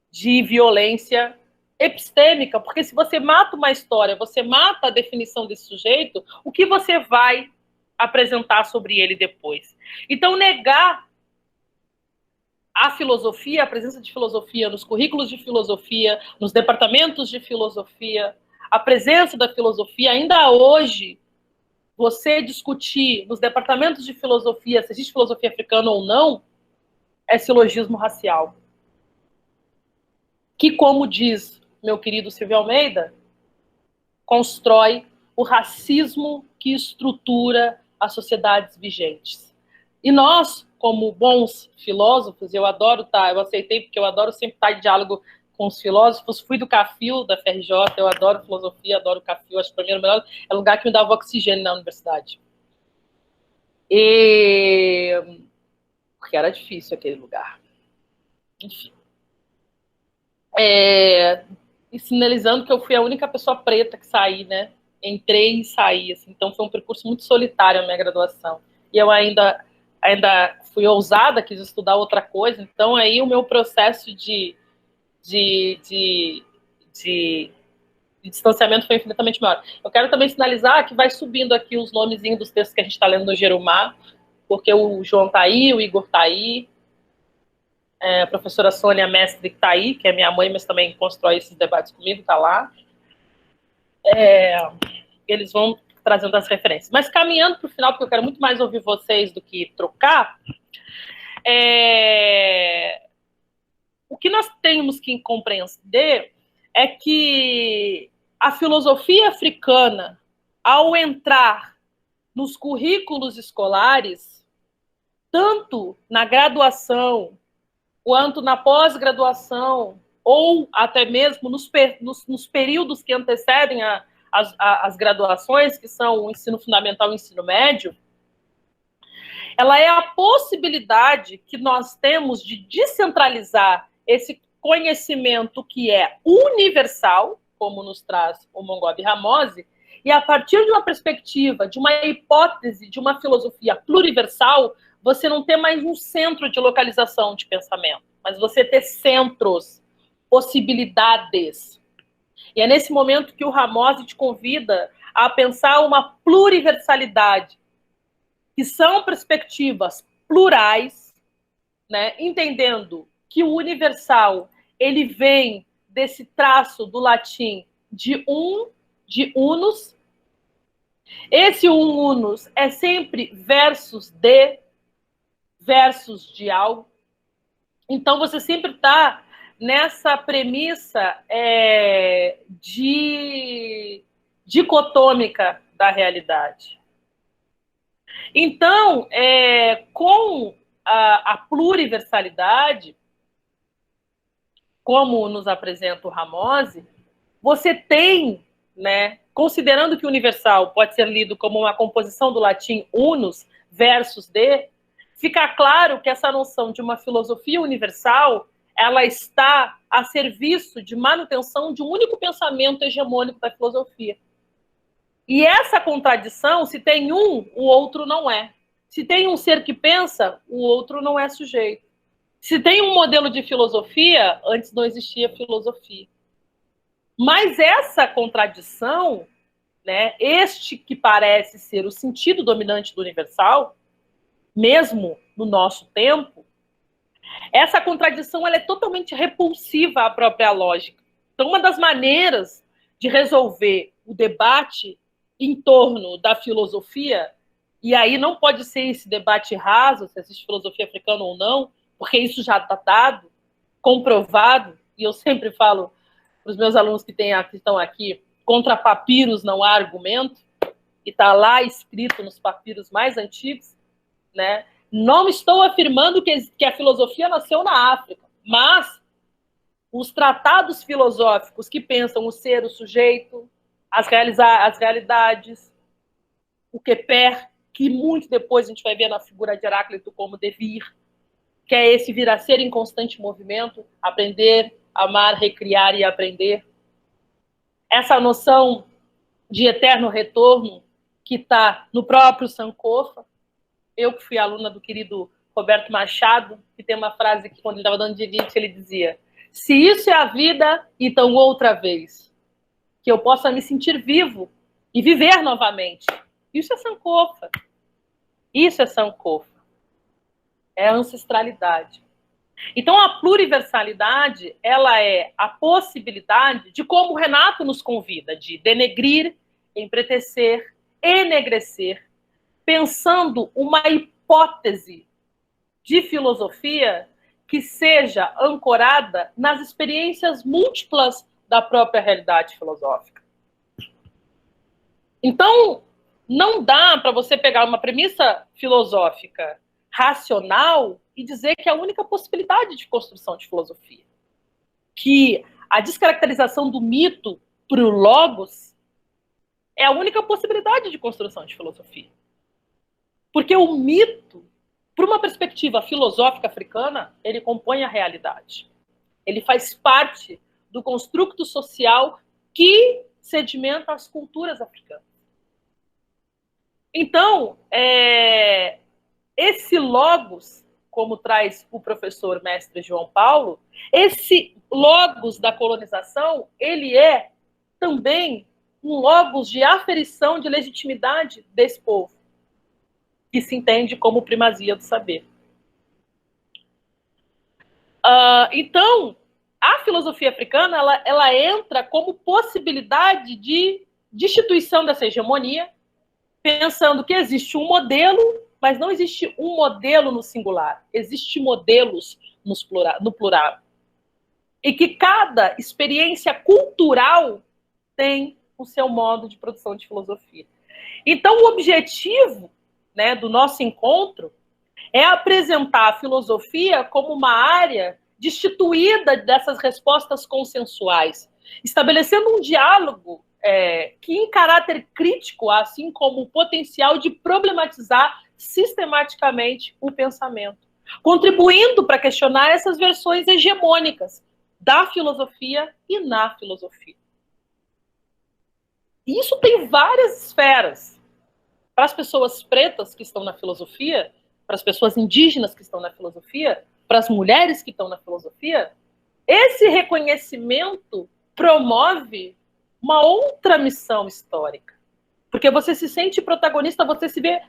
B: de violência epistêmica, porque se você mata uma história, você mata a definição desse sujeito, o que você vai apresentar sobre ele depois? Então, negar a filosofia, a presença de filosofia nos currículos de filosofia, nos departamentos de filosofia, a presença da filosofia, ainda hoje, você discutir nos departamentos de filosofia se existe filosofia africana ou não, é silogismo racial. Que, como diz meu querido Silvio Almeida, constrói o racismo que estrutura as sociedades vigentes. E nós, como bons filósofos, eu aceitei porque eu adoro sempre estar em diálogo com os filósofos, fui do CAFIL, da FRJ, eu adoro filosofia, adoro o CAFIL, acho que para mim é o lugar que me dava oxigênio na universidade. Porque era difícil aquele lugar. Enfim. E sinalizando que eu fui a única pessoa preta que saí, né? Entrei e saí, assim, então foi um percurso muito solitário a minha graduação. E eu ainda fui ousada, quis estudar outra coisa, então aí o meu processo de distanciamento foi infinitamente maior. Eu quero também sinalizar que vai subindo aqui os nomezinhos dos textos que a gente está lendo no Gerumá, porque o João está aí, o Igor está aí, a professora Sônia Mestre está aí, que é minha mãe, mas também constrói esses debates comigo, está lá. Eles vão trazendo as referências. Mas caminhando para o final, porque eu quero muito mais ouvir vocês do que trocar, o que nós temos que compreender é que a filosofia africana, ao entrar nos currículos escolares, tanto na graduação, quanto na pós-graduação, ou até mesmo nos períodos que antecedem as graduações, que são o ensino fundamental e o ensino médio, ela é a possibilidade que nós temos de descentralizar esse conhecimento que é universal, como nos traz o Mongobe Ramose, e a partir de uma perspectiva, de uma hipótese, de uma filosofia pluriversal, você não ter mais um centro de localização de pensamento, mas você ter centros, possibilidades. E é nesse momento que o Ramose te convida a pensar uma pluriversalidade, que são perspectivas plurais, né, entendendo que o universal ele vem desse traço do latim de unus. Esse unus é sempre versus de algo. Então, você sempre está nessa premissa dicotômica da realidade. Então, com a pluriversalidade, como nos apresenta o Ramose, você tem, né, considerando que o universal pode ser lido como uma composição do latim unus versus de, fica claro que essa noção de uma filosofia universal, ela está a serviço de manutenção de um único pensamento hegemônico da filosofia. E essa contradição, se tem um, o outro não é. Se tem um ser que pensa, o outro não é sujeito. Se tem um modelo de filosofia, antes não existia filosofia. Mas essa contradição, né, este que parece ser o sentido dominante do universal, mesmo no nosso tempo, essa contradição ela é totalmente repulsiva à própria lógica. Então, uma das maneiras de resolver o debate em torno da filosofia, e aí não pode ser esse debate raso, se existe filosofia africana ou não, porque isso já está dado, comprovado, e eu sempre falo para os meus alunos que estão aqui, contra papiros não há argumento, e está lá escrito nos papiros mais antigos, né? Não estou afirmando que a filosofia nasceu na África, mas os tratados filosóficos que pensam o ser, o sujeito, as realidades, o queper, que muito depois a gente vai ver na figura de Heráclito como devir, que é esse vir a ser em constante movimento, aprender, amar, recriar e aprender. Essa noção de eterno retorno que está no próprio Sankofa. Eu que fui aluna do querido Roberto Machado, que tem uma frase que quando ele estava dando de Nietzsche, ele dizia: se isso é a vida, então outra vez, que eu possa me sentir vivo e viver novamente. Isso é Sankofa. Isso é Sankofa. É a ancestralidade. Então, a pluriversalidade, ela é a possibilidade de, como o Renato nos convida, de denegrir, empretecer, enegrecer, pensando uma hipótese de filosofia que seja ancorada nas experiências múltiplas da própria realidade filosófica. Então, não dá para você pegar uma premissa filosófica racional e dizer que é a única possibilidade de construção de filosofia. Que a descaracterização do mito para o logos é a única possibilidade de construção de filosofia. Porque o mito, por uma perspectiva filosófica africana, ele compõe a realidade. Ele faz parte do construto social que sedimenta as culturas africanas. Então, esse logos, como traz o professor mestre João Paulo, esse logos da colonização, ele é também um logos de aferição de legitimidade desse povo, que se entende como primazia do saber. Então, a filosofia africana ela entra como possibilidade de instituição dessa hegemonia, pensando que existe um modelo, mas não existe um modelo no singular, existe modelos no plural. E que cada experiência cultural tem o seu modo de produção de filosofia. Então, o objetivo, né, do nosso encontro é apresentar a filosofia como uma área destituída dessas respostas consensuais, estabelecendo um diálogo que, em caráter crítico, assim como o potencial de problematizar sistematicamente o pensamento, contribuindo para questionar essas versões hegemônicas da filosofia e na filosofia. E isso tem várias esferas. Para as pessoas pretas que estão na filosofia, para as pessoas indígenas que estão na filosofia, para as mulheres que estão na filosofia, esse reconhecimento promove uma outra missão histórica. Porque você se sente protagonista, você se vê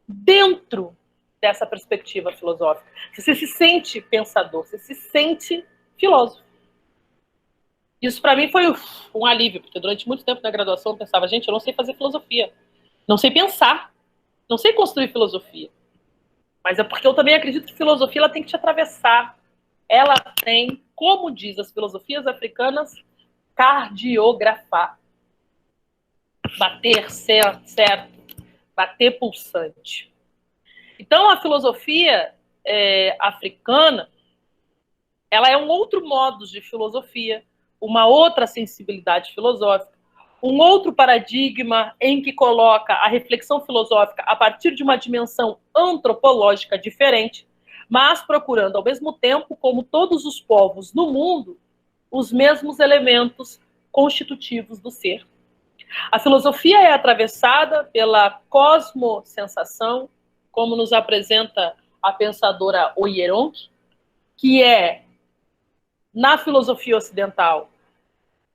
B: dentro dessa perspectiva filosófica. Você se sente pensador, você se sente filósofo. Isso para mim foi um alívio, porque durante muito tempo na graduação eu pensava, gente, eu não sei fazer filosofia, não sei pensar, não sei construir filosofia. Mas é porque eu também acredito que filosofia ela tem que te atravessar. Ela tem, como diz as filosofias africanas, cardiografar. Bater certo, bater pulsante. Então, a filosofia africana, ela é um outro modo de filosofia, uma outra sensibilidade filosófica, um outro paradigma em que coloca a reflexão filosófica a partir de uma dimensão antropológica diferente, mas procurando, ao mesmo tempo, como todos os povos no mundo, os mesmos elementos constitutivos do ser. A filosofia é atravessada pela cosmosensação, como nos apresenta a pensadora Oyeronki, que é, na filosofia ocidental,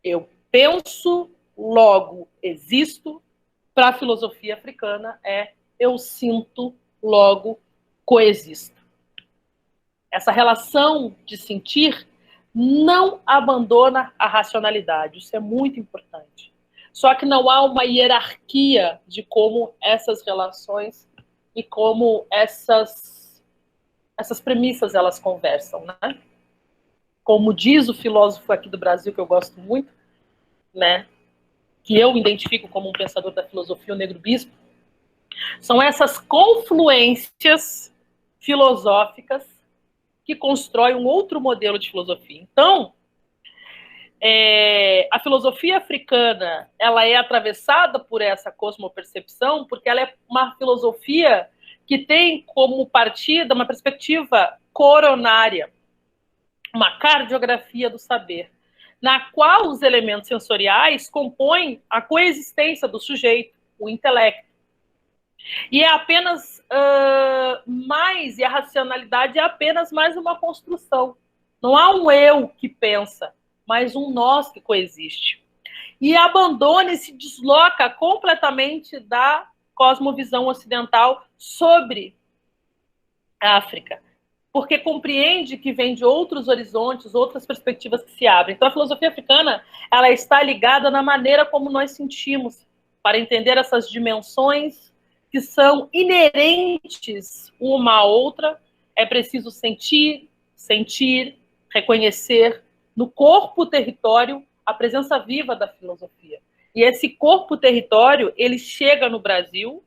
B: eu penso, logo existo. Para a filosofia africana é eu sinto, logo coexisto. Essa relação de sentir não abandona a racionalidade, isso é muito importante. Só que não há uma hierarquia de como essas relações e como essas premissas elas conversam, né? Como diz o filósofo aqui do Brasil, que eu gosto muito, né? Que eu identifico como um pensador da filosofia, o Negro Bispo, são essas confluências filosóficas que constroem um outro modelo de filosofia. Então, a filosofia africana ela é atravessada por essa cosmopercepção, porque ela é uma filosofia que tem como partida uma perspectiva coronária, uma cardiografia do saber, na qual os elementos sensoriais compõem a coexistência do sujeito, o intelecto. E é apenas e a racionalidade é apenas mais uma construção. Não há um eu que pensa, mas um nós que coexiste. E abandona e se desloca completamente da cosmovisão ocidental sobre a África, porque compreende que vem de outros horizontes, outras perspectivas que se abrem. Então, a filosofia africana ela está ligada na maneira como nós sentimos, para entender essas dimensões que são inerentes uma à outra. É preciso sentir, reconhecer no corpo-território a presença viva da filosofia. E esse corpo-território, ele chega no Brasil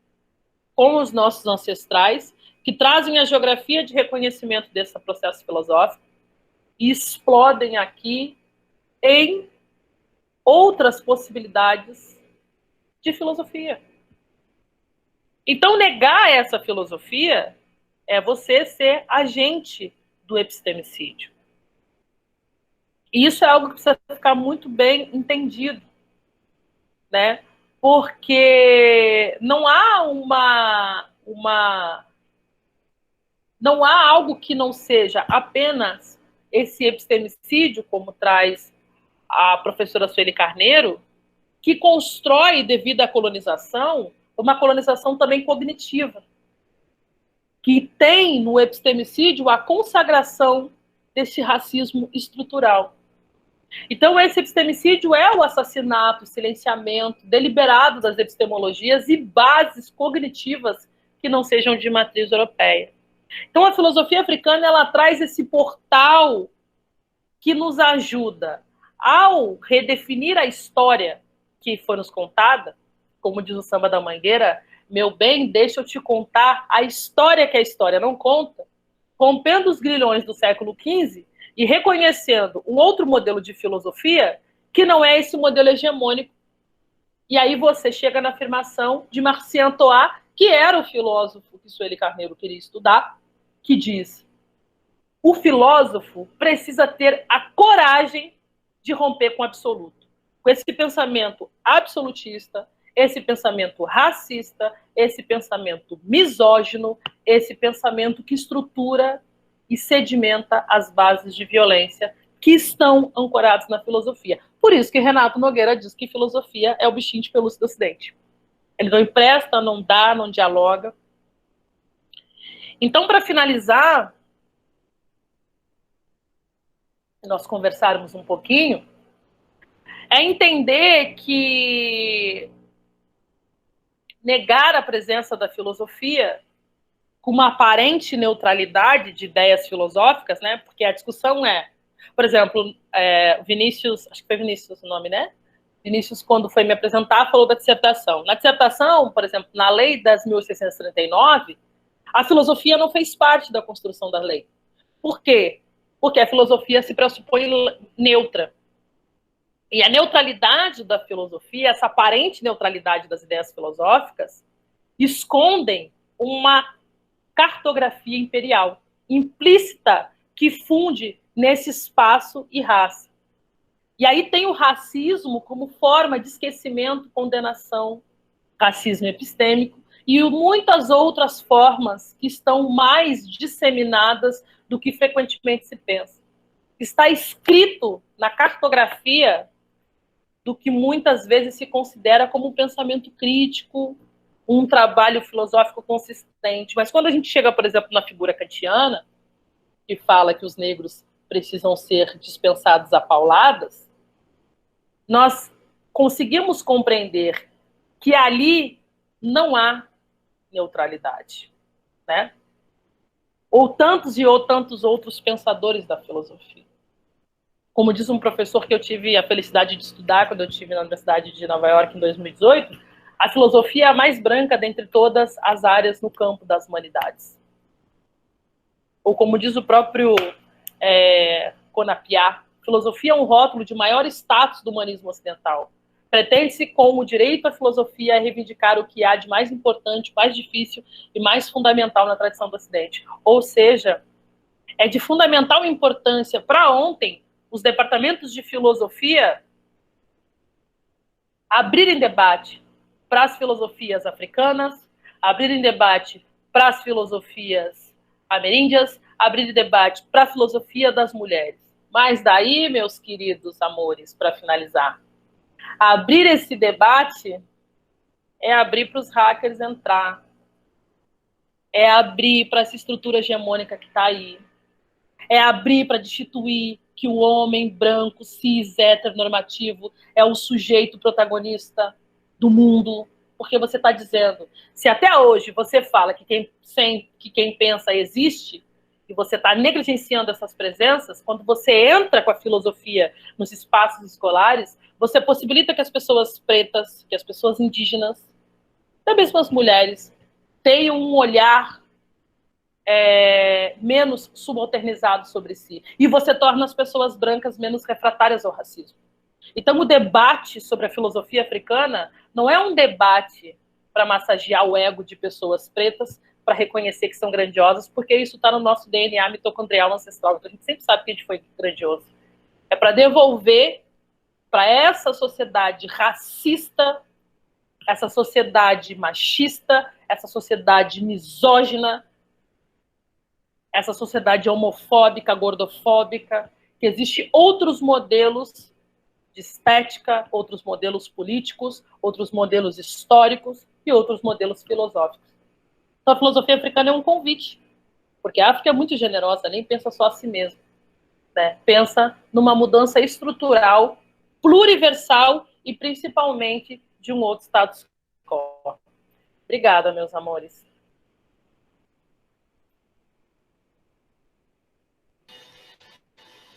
B: com os nossos ancestrais, que trazem a geografia de reconhecimento desse processo filosófico e explodem aqui em outras possibilidades de filosofia. Então, negar essa filosofia é você ser agente do epistemicídio. E isso é algo que precisa ficar muito bem entendido, né? Porque não há não há algo que não seja apenas esse epistemicídio, como traz a professora Sueli Carneiro, que constrói, devido à colonização, uma colonização também cognitiva, que tem no epistemicídio a consagração desse racismo estrutural. Então, esse epistemicídio é o assassinato, o silenciamento deliberado das epistemologias e bases cognitivas que não sejam de matriz europeia. Então, a filosofia africana ela traz esse portal que nos ajuda ao redefinir a história que foi nos contada, como diz o Samba da Mangueira, meu bem, deixa eu te contar a história que a história não conta, rompendo os grilhões do século XV e reconhecendo um outro modelo de filosofia que não é esse modelo hegemônico. E aí você chega na afirmação de Marcian Toa, que era o filósofo que Sueli Carneiro queria estudar, que diz: o filósofo precisa ter a coragem de romper com o absoluto, com esse pensamento absolutista, esse pensamento racista, esse pensamento misógino, esse pensamento que estrutura e sedimenta as bases de violência que estão ancoradas na filosofia. Por isso que Renato Nogueira diz que filosofia é o bichinho de pelúcia do Ocidente. Ele não empresta, não dá, não dialoga. Então, para finalizar, nós conversarmos um pouquinho, é entender que negar a presença da filosofia com uma aparente neutralidade de ideias filosóficas, né? Porque a discussão é, por exemplo, Vinícius, acho que foi Vinícius o nome, né? Vinícius, quando foi me apresentar, falou da dissertação. Na dissertação, por exemplo, na Lei 10.639, a filosofia não fez parte da construção da lei. Por quê? Porque a filosofia se pressupõe neutra. E a neutralidade da filosofia, essa aparente neutralidade das ideias filosóficas, escondem uma cartografia imperial, implícita, que funde nesse espaço e raça. E aí tem o racismo como forma de esquecimento, condenação, racismo epistêmico, e muitas outras formas que estão mais disseminadas do que frequentemente se pensa. Está escrito na cartografia do que muitas vezes se considera como um pensamento crítico, um trabalho filosófico consistente. Mas quando a gente chega, por exemplo, na figura kantiana, que fala que os negros precisam ser dispensados a pauladas, nós conseguimos compreender que ali não há neutralidade, né? Ou tantos outros pensadores da filosofia. Como diz um professor que eu tive a felicidade de estudar quando eu estive na Universidade de Nova York em 2018, a filosofia é a mais branca dentre todas as áreas no campo das humanidades. Ou como diz o próprio Conapiá, filosofia é um rótulo de maior status do humanismo ocidental. Pretende-se, com o direito à filosofia, reivindicar o que há de mais importante, mais difícil e mais fundamental na tradição do Ocidente. Ou seja, é de fundamental importância para ontem os departamentos de filosofia abrirem debate para as filosofias africanas, abrirem debate para as filosofias ameríndias, abrirem debate para a filosofia das mulheres. Mas daí, meus queridos amores, para finalizar, abrir esse debate é abrir para os hackers entrar, é abrir para essa estrutura hegemônica que está aí, é abrir para destituir que o homem branco, cis, heteronormativo é o sujeito protagonista do mundo, porque você está dizendo, se até hoje você fala que quem pensa existe, e você está negligenciando essas presenças, quando você entra com a filosofia nos espaços escolares, você possibilita que as pessoas pretas, que as pessoas indígenas, até mesmo as mulheres, tenham um olhar menos subalternizado sobre si. E você torna as pessoas brancas menos refratárias ao racismo. Então, o debate sobre a filosofia africana não é um debate para massagear o ego de pessoas pretas, para reconhecer que são grandiosas, porque isso está no nosso DNA mitocondrial ancestral. Então, a gente sempre sabe que a gente foi grandioso. É para devolver para essa sociedade racista, essa sociedade machista, essa sociedade misógina, essa sociedade homofóbica, gordofóbica, que existem outros modelos de estética, outros modelos políticos, outros modelos históricos e outros modelos filosóficos. Então, a filosofia africana é um convite, porque a África é muito generosa, nem pensa só a si mesma, né? Pensa numa mudança estrutural, pluriversal e principalmente de um outro status quo. Obrigada, meus amores.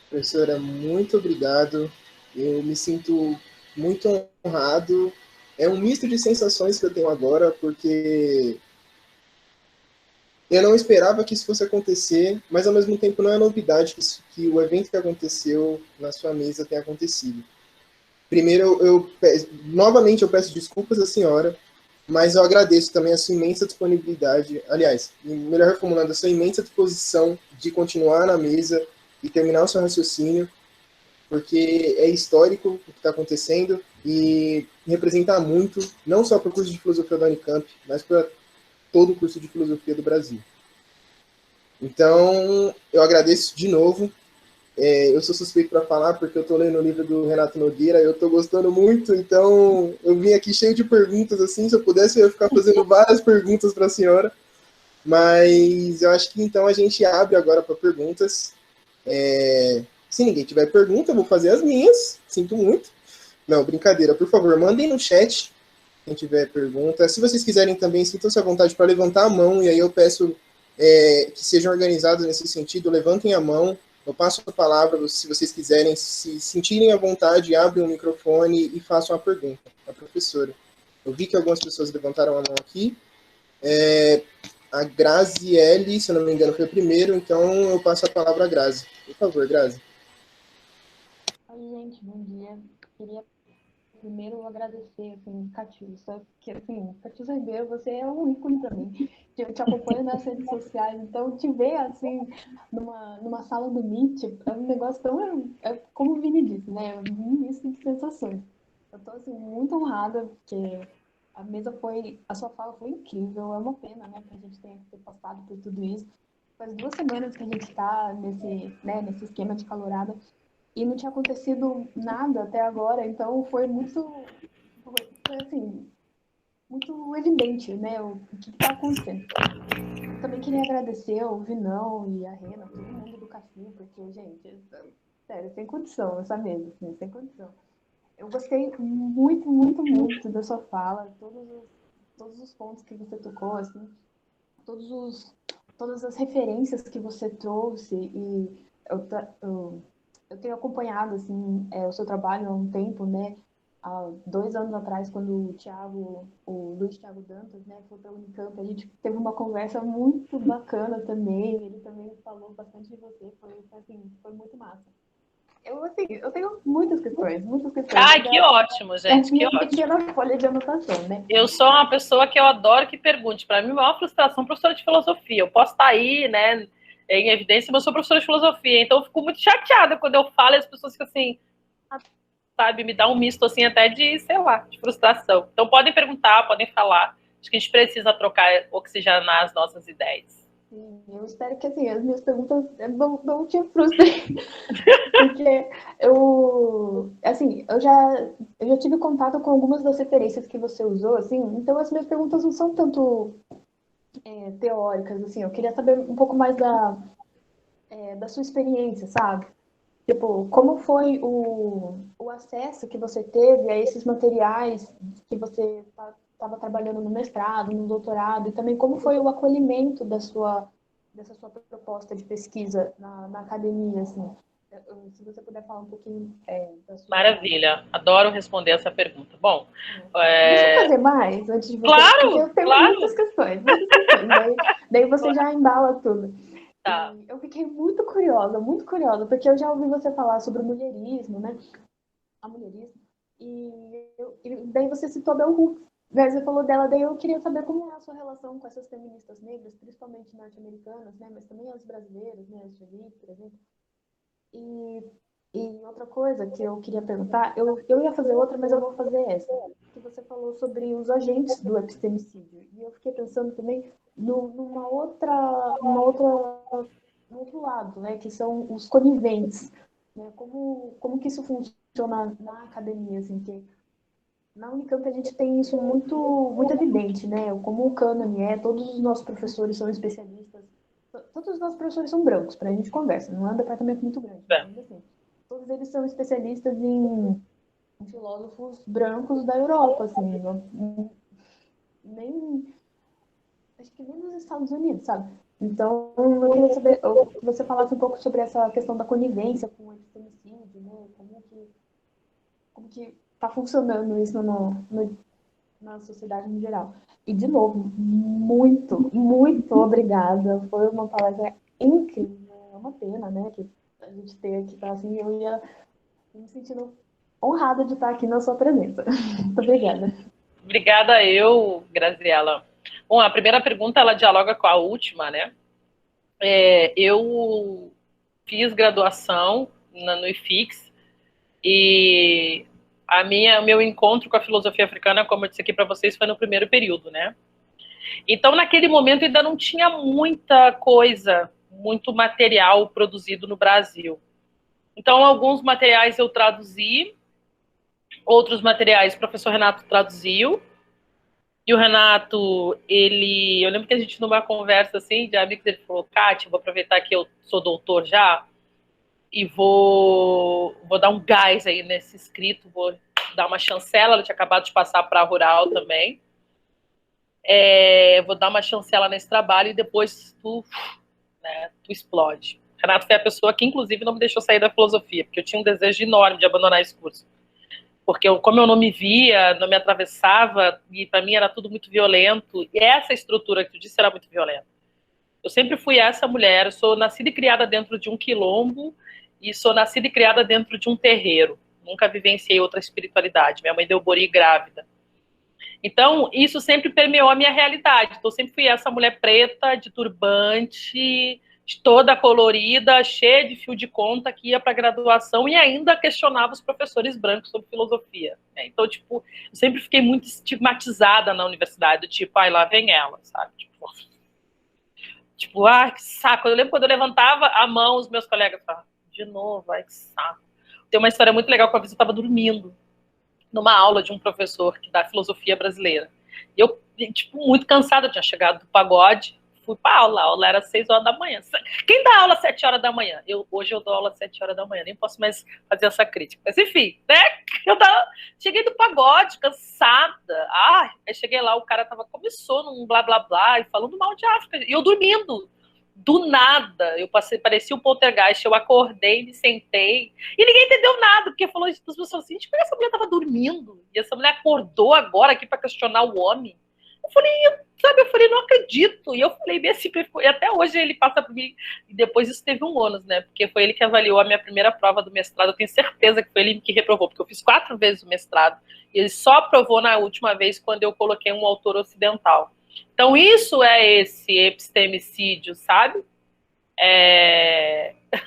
A: Professora, muito obrigado. Eu me sinto muito honrado. É um misto de sensações que eu tenho agora, porque eu não esperava que isso fosse acontecer, mas ao mesmo tempo não é novidade que o evento que aconteceu na sua mesa tenha acontecido. Primeiro, novamente eu peço desculpas à senhora, mas eu agradeço também a sua imensa disponibilidade, aliás, melhor reformulando, a sua imensa disposição de continuar na mesa e terminar o seu raciocínio, porque é histórico o que está acontecendo e representa muito, não só para o curso de filosofia da Unicamp, mas para todo o curso de filosofia do Brasil. Então, eu agradeço de novo. Eu sou suspeito para falar, porque eu estou lendo o livro do Renato Nogueira, eu estou gostando muito, então eu vim aqui cheio de perguntas, assim, se eu pudesse eu ia ficar fazendo várias perguntas para a senhora, mas eu acho que então a gente abre agora para perguntas. Se ninguém tiver pergunta, eu vou fazer as minhas, sinto muito. Não, brincadeira, por favor, mandem no chat quem tiver pergunta. Se vocês quiserem também, sintam-se à vontade para levantar a mão, e aí eu peço que sejam organizados nesse sentido, levantem a mão, eu passo a palavra, se vocês quiserem, se sentirem à vontade, abrem o microfone e façam a pergunta à professora. Eu vi que algumas pessoas levantaram a mão aqui. A Graziele, se eu não me engano, foi o primeiro, então eu passo a palavra à Grazi. Por favor, Grazi.
C: Oi, gente, bom dia. Queria primeiro agradecer, assim, Catiúcia, que, assim, Catiúcia Ribeiro, você é um ícone para mim. Eu te acompanho nas redes sociais, então te ver, assim, numa sala do Meet é um negócio tão, como o Vini disse, né? É um misto de sensações. Eu tô, assim, muito honrada, porque a sua fala foi incrível, é uma pena, né, que a gente tenha que ter passado por tudo isso. Faz 2 semanas que a gente está nesse esquema de calorada e não tinha acontecido nada até agora, então foi assim, muito evidente, né, o que está acontecendo. Eu também queria agradecer ao Vinão e a Rena, todo mundo do Café, porque, gente, sério, sem condição essa mesa, assim, sem condição. Eu gostei muito, muito, muito da sua fala, todos os pontos que você tocou, assim, todas as referências que você trouxe, e eu tenho acompanhado, assim, o seu trabalho há um tempo, né? Há 2 anos atrás, quando o Luiz Thiago Dantas, né, foi para a Unicamp, a gente teve uma conversa muito bacana também, ele também falou bastante de você, foi muito massa. Eu tenho muitas questões, muitas questões.
B: Ai, que ótimo, gente, que
C: minha
B: ótimo.
C: pequena folha de anotação, né?
B: Eu sou uma pessoa que eu adoro que pergunte. Para mim, a maior frustração é professora de filosofia. Eu posso estar aí, né, em evidência, mas eu sou professora de filosofia. Então, eu fico muito chateada quando eu falo e as pessoas ficam assim, sabe, me dá um misto, assim, até de, sei lá, de frustração. Então, podem perguntar, podem falar. Acho que a gente precisa trocar, oxigenar as nossas ideias.
C: Sim, eu espero que, assim, as minhas perguntas não te frustrem. Porque eu já tive contato com algumas das referências que você usou, assim, então as minhas perguntas não são tanto teóricas, assim, eu queria saber um pouco mais da sua experiência, sabe? Tipo, como foi o acesso que você teve a esses materiais que você estava trabalhando no mestrado, no doutorado, e também como foi o acolhimento dessa sua proposta de pesquisa na academia, assim. Se você puder falar um pouquinho da sua...
B: Maravilha, adoro responder essa pergunta. Bom,
C: Deixa eu fazer mais antes de você,
B: claro,
C: porque eu tenho
B: claro.
C: muitas questões. Daí você já embala tudo.
B: Tá.
C: E eu fiquei muito curiosa, porque eu já ouvi você falar sobre o mulherismo, né? A mulherismo. E daí você citou a Bell Hooks. Daí você falou dela, daí eu queria saber como é a sua relação com essas feministas negras, principalmente norte-americanas, né? Mas também as brasileiras, né? As Jolie, por exemplo. E outra coisa que eu queria perguntar, eu ia fazer outra, mas eu vou fazer essa. Que você falou sobre os agentes do epistemicídio. E eu fiquei pensando também num outro lado, né? Que são os coniventes. Né? Como que isso funciona na academia, assim, que na Unicamp a gente tem isso muito evidente, né? Como o cânone todos os nossos professores são especialistas. Todos os nossos professores são brancos, para a gente conversa, não é um departamento muito grande, mas ainda assim. Todos eles são especialistas em filósofos brancos da Europa, assim, nem, acho que nem nos Estados Unidos, sabe? Então, eu queria saber que você falasse um pouco sobre essa questão da conivência com o epistemicídio, né? Como que está funcionando isso na sociedade em geral. E, de novo, muito, muito obrigada. Foi uma palestra incrível. É uma pena, né, que a gente tenha que estar assim. Eu ia me sentindo honrada de estar aqui na sua presença. Muito obrigada.
B: Obrigada eu, Graziela. Bom, a primeira pergunta, ela dialoga com a última, né? Eu fiz graduação no IFIX e o meu encontro com a filosofia africana, como eu disse aqui para vocês, foi no primeiro período, né? Então, naquele momento, ainda não tinha muita coisa, muito material produzido no Brasil. Então, alguns materiais eu traduzi, outros materiais o professor Renato traduziu. E o Renato, eu lembro que a gente, numa conversa assim, de amigos, ele falou: Kátia, vou aproveitar que eu sou doutor já e vou dar um gás aí nesse escrito, vou dar uma chancela. Ela tinha acabado de passar para a Rural também. Vou dar uma chancela nesse trabalho e depois tu explode. O Renato foi a pessoa que, inclusive, não me deixou sair da filosofia, porque eu tinha um desejo enorme de abandonar esse curso. Porque como eu não me via, não me atravessava, e para mim era tudo muito violento, e essa estrutura que tu disse era muito violenta. Eu sempre fui essa mulher, eu sou nascida e criada dentro de um quilombo, e sou nascida e criada dentro de um terreiro. nunca vivenciei outra espiritualidade. Minha mãe deu bori grávida. Então, isso sempre permeou a minha realidade. Então, eu sempre fui essa mulher preta, de turbante, toda colorida, cheia de fio de conta, que ia para a graduação e ainda questionava os professores brancos sobre filosofia. Né? Então, tipo, eu sempre fiquei muito estigmatizada na universidade, tipo, ai, lá vem ela, sabe? Tipo, ah, que saco. Eu lembro quando eu levantava a mão, os meus colegas falavam, de novo, ai, que saco. Tem uma história muito legal, que uma vez eu estava dormindo numa aula de um professor que dá filosofia brasileira. E eu, tipo, muito cansada, eu tinha chegado do pagode, fui para a aula era 6 horas da manhã. Quem dá aula às 7 horas da manhã? Hoje eu dou aula às 7 horas da manhã, nem posso mais fazer essa crítica. Mas enfim, né? Cheguei do pagode, cansada. Aí cheguei lá, o cara começou num blá blá blá, e falando mal de África. E eu dormindo. Do nada, parecia um poltergeist, eu acordei, me sentei, e ninguém entendeu nada, porque falou isso das pessoas assim, tipo, essa mulher tava dormindo, e essa mulher acordou agora aqui para questionar o homem. Eu falei, não acredito, e eu falei bem assim, e até hoje ele passa por mim, e depois isso teve um ônus, né, porque foi ele que avaliou a minha primeira prova do mestrado, eu tenho certeza que foi ele que reprovou, porque eu fiz 4 vezes o mestrado, e ele só aprovou na última vez quando eu coloquei um autor ocidental. Então, isso é esse epistemicídio, sabe?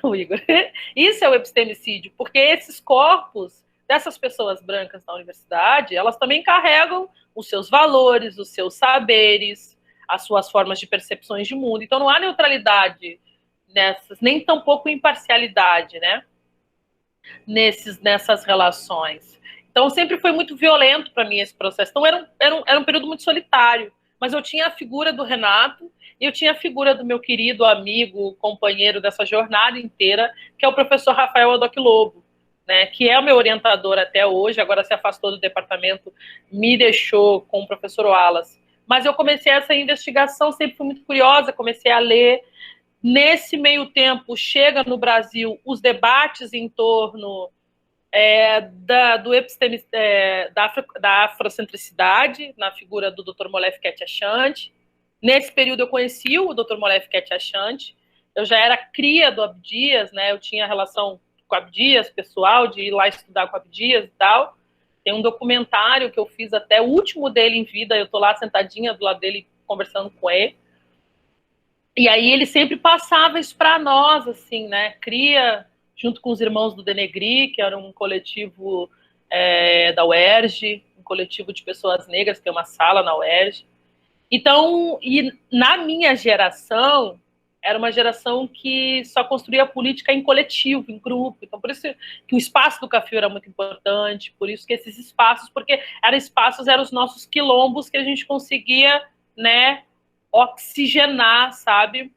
B: O Igor. Isso é o epistemicídio, porque esses corpos dessas pessoas brancas na universidade, elas também carregam os seus valores, os seus saberes, as suas formas de percepções de mundo. Então, não há neutralidade nessas, nem tampouco imparcialidade, né? Nessas relações. Então, sempre foi muito violento para mim esse processo. Então, era um período muito solitário. Mas eu tinha a figura do Renato e eu tinha a figura do meu querido amigo, companheiro dessa jornada inteira, que é o professor Rafael Adoc Lobo, né, que é o meu orientador até hoje, agora se afastou do departamento, me deixou com o professor Wallace. Mas eu comecei essa investigação, sempre fui muito curiosa, comecei a ler. Nesse meio tempo, chega no Brasil os debates em torno da afrocentricidade, na figura do Dr. Molefi Keti-Achante. Nesse período eu conheci o Dr. Molefi Keti-Achante, eu já era cria do Abdias, né? Eu tinha relação com o Abdias, pessoal, de ir lá estudar com o Abdias e tal. Tem um documentário que eu fiz até o último dele em vida, eu tô lá sentadinha do lado dele, conversando com ele. E aí ele sempre passava isso para nós, assim, né? Cria, junto com os irmãos do Denegri, que era um coletivo da UERJ, um coletivo de pessoas negras, que tem uma sala na UERJ. Então, e na minha geração, era uma geração que só construía política em coletivo, em grupo. Então, por isso que o espaço do Café era muito importante, por isso que esses espaços, porque eram os nossos quilombos que a gente conseguia, né, oxigenar, sabe?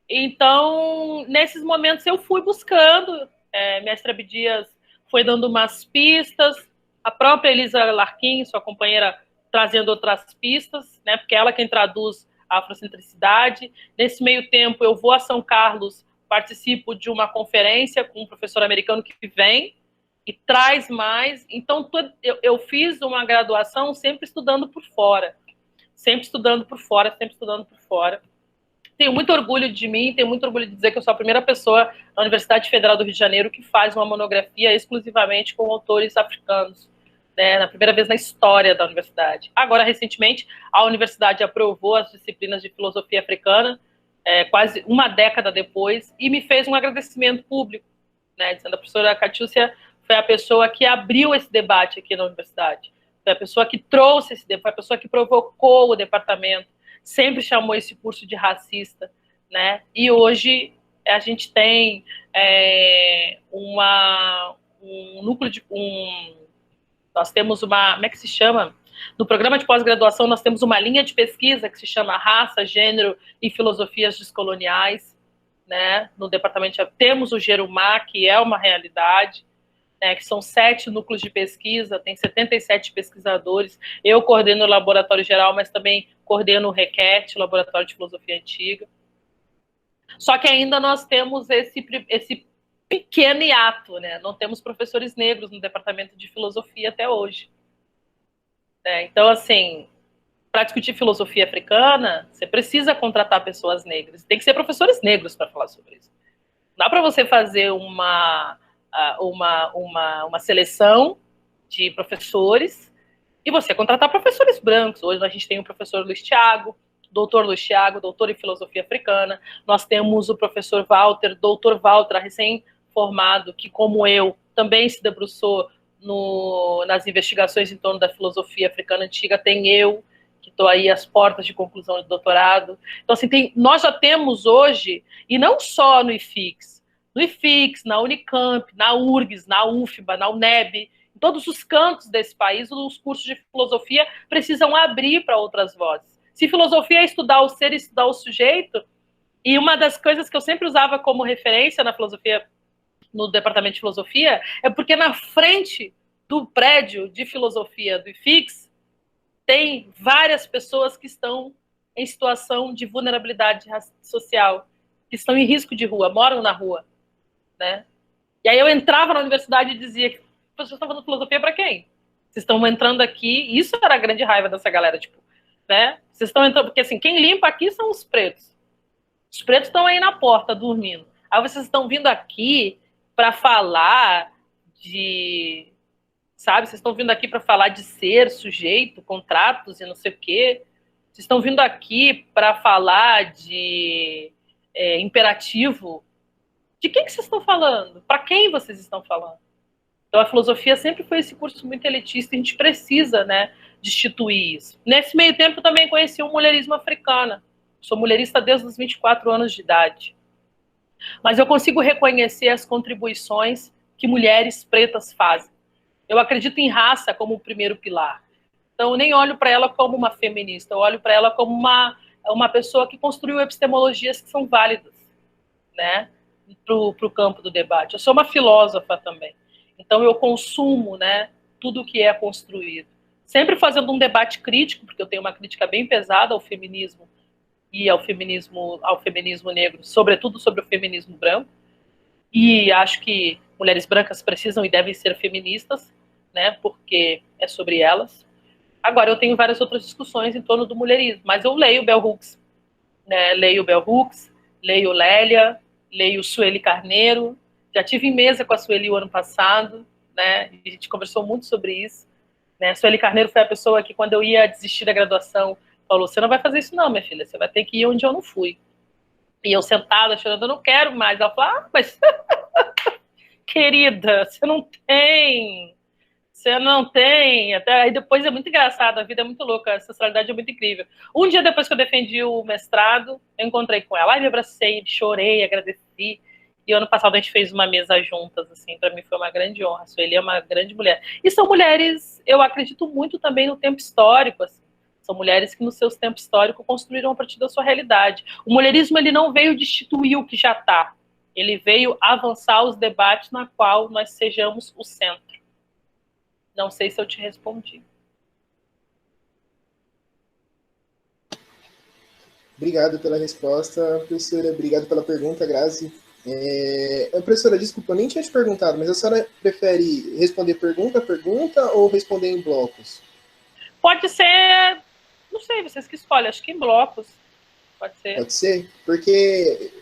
B: Então, nesses momentos eu fui buscando, Mestre Abdias foi dando umas pistas, a própria Elisa Larquim, sua companheira, trazendo outras pistas, né, porque é ela quem traduz a afrocentricidade. Nesse meio tempo, eu vou a São Carlos, participo de uma conferência com um professor americano que vem e traz mais. Então, eu fiz uma graduação sempre estudando por fora. Sempre estudando por fora, sempre estudando por fora. Tenho muito orgulho de mim, tenho muito orgulho de dizer que eu sou a primeira pessoa na Universidade Federal do Rio de Janeiro que faz uma monografia exclusivamente com autores africanos, né, na primeira vez na história da universidade. Agora, recentemente, a universidade aprovou as disciplinas de filosofia africana, quase uma década depois, e me fez um agradecimento público, né, dizendo a professora Catiúcia foi a pessoa que abriu esse debate aqui na universidade, foi a pessoa que trouxe esse debate, foi a pessoa que provocou o departamento, sempre chamou esse curso de racista, né? E hoje a gente tem um núcleo de... nós temos uma... Como é que se chama? No programa de pós-graduação, nós temos uma linha de pesquisa que se chama Raça, Gênero e Filosofias Descoloniais, né? No departamento temos o Gerumá, que é uma realidade, né, que são 7 núcleos de pesquisa, tem 77 pesquisadores. Eu coordeno o laboratório geral, mas também coordeno o REQUET, o Laboratório de Filosofia Antiga. Só que ainda nós temos esse pequeno hiato, né? Não temos professores negros no departamento de filosofia até hoje. Então, assim, para discutir filosofia africana, você precisa contratar pessoas negras. Tem que ser professores negros para falar sobre isso. Não dá para você fazer uma uma seleção de professores e você contratar professores brancos. Hoje a gente tem o professor Luiz Thiago, doutor Luiz Thiago, doutor em filosofia africana. Nós temos o professor Walter, doutor Walter, recém-formado, que, como eu, também se debruçou nas investigações em torno da filosofia africana antiga. Tem eu, que estou aí às portas de conclusão de doutorado. Então, assim, nós já temos hoje, e não só no IFIX, na Unicamp, na URGS, na UFBA, na UNEB, em todos os cantos desse país, os cursos de filosofia precisam abrir para outras vozes. Se filosofia é estudar o ser, estudar o sujeito, e uma das coisas que eu sempre usava como referência na filosofia, no departamento de filosofia, é porque na frente do prédio de filosofia do IFIX tem várias pessoas que estão em situação de vulnerabilidade social, que estão em risco de rua, moram na rua, né? E aí eu entrava na universidade e dizia que vocês estão fazendo filosofia para quem? Vocês estão entrando aqui, e isso era a grande raiva dessa galera, tipo, né? Vocês estão entrando, porque assim, quem limpa aqui são os pretos. Os pretos estão aí na porta, dormindo. Aí vocês estão vindo aqui para falar de, sabe? Vocês estão vindo aqui para falar de ser, sujeito, contratos e não sei o quê. Vocês estão vindo aqui para falar de imperativo. De quem que vocês estão falando? Para quem vocês estão falando? Então, a filosofia sempre foi esse curso muito elitista, a gente precisa, né, destituir isso. Nesse meio tempo, eu também conheci o mulherismo africano. Sou mulherista desde os 24 anos de idade. Mas eu consigo reconhecer as contribuições que mulheres pretas fazem. Eu acredito em raça como o primeiro pilar. Então, eu nem olho para ela como uma feminista, eu olho para ela como uma pessoa que construiu epistemologias que são válidas, né, para o campo do debate. Eu sou uma filósofa também. Então, eu consumo, né, tudo que é construído. Sempre fazendo um debate crítico, porque eu tenho uma crítica bem pesada ao feminismo e ao feminismo negro, sobretudo sobre o feminismo branco. E acho que mulheres brancas precisam e devem ser feministas, né, porque é sobre elas. Agora, eu tenho várias outras discussões em torno do mulherismo, mas eu leio Bell Hooks, né, leio Lélia, leio Sueli Carneiro. Já tive em mesa com a Sueli o ano passado, né? E a gente conversou muito sobre isso, né? Sueli Carneiro foi a pessoa que, quando eu ia desistir da graduação, falou: você não vai fazer isso não, minha filha, você vai ter que ir onde eu não fui. E eu sentada, chorando, eu não quero mais. Ela falou: mas querida, você não tem. Até aí depois é muito engraçado, a vida é muito louca, a ancestralidade é muito incrível. Um dia depois que eu defendi o mestrado, eu encontrei com ela, me abracei, chorei, agradeci. E ano passado a gente fez uma mesa juntas, assim, para mim foi uma grande honra. A Sueli é uma grande mulher. E são mulheres, eu acredito muito também no tempo histórico, assim. São mulheres que, no seu tempo histórico, construíram a partir da sua realidade. O mulherismo, ele não veio destituir o que já está. Ele veio avançar os debates na qual nós sejamos o centro. Não sei se eu te respondi.
A: Obrigado pela resposta, professora. Obrigado pela pergunta, Grazi. Professora, desculpa, eu nem tinha te perguntado, mas a senhora prefere responder pergunta a pergunta ou responder em blocos?
B: Pode ser, não sei, vocês que escolhem, acho que em blocos. Pode ser.
A: Pode ser? Porque,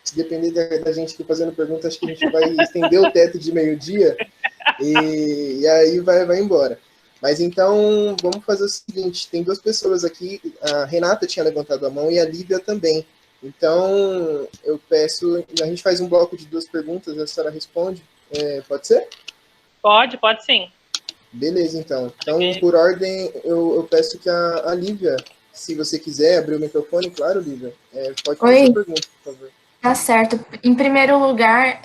A: se depender da gente aqui fazendo pergunta, acho que a gente vai estender o teto de meio-dia e aí vai embora. Mas então, vamos fazer o seguinte, tem duas pessoas aqui, a Renata tinha levantado a mão e a Lívia também. Então, eu peço, a gente faz um bloco de duas perguntas, a senhora responde, pode ser?
B: Pode sim.
A: Beleza, então. Então, por ordem, eu peço que a Lívia, se você quiser abrir o microfone, claro, Lívia, pode fazer a pergunta, por favor.
D: Tá certo. Em primeiro lugar,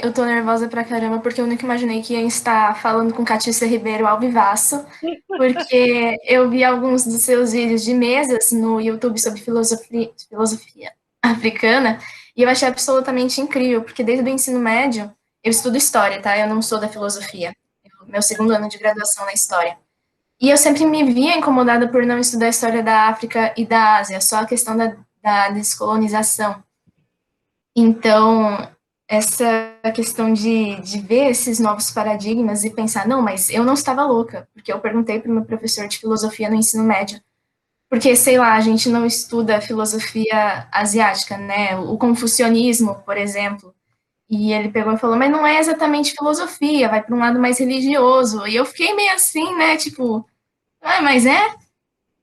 D: eu tô nervosa pra caramba, porque eu nunca imaginei que ia estar falando com Catícia Ribeiro ao vivaço, porque eu vi alguns dos seus vídeos de mesas no YouTube sobre filosofia africana, e eu achei absolutamente incrível, porque desde o ensino médio, eu estudo história, tá? Eu não sou da filosofia. Meu segundo ano de graduação na história. E eu sempre me via incomodada por não estudar a história da África e da Ásia, só a questão da descolonização. Então, essa questão de ver esses novos paradigmas e pensar, não, mas eu não estava louca, porque eu perguntei para o meu professor de filosofia no ensino médio, porque, sei lá, a gente não estuda filosofia asiática, né, o confucionismo, por exemplo, E ele pegou e falou, mas não é exatamente filosofia, vai para um lado mais religioso. E eu fiquei meio assim, né, tipo, mas é?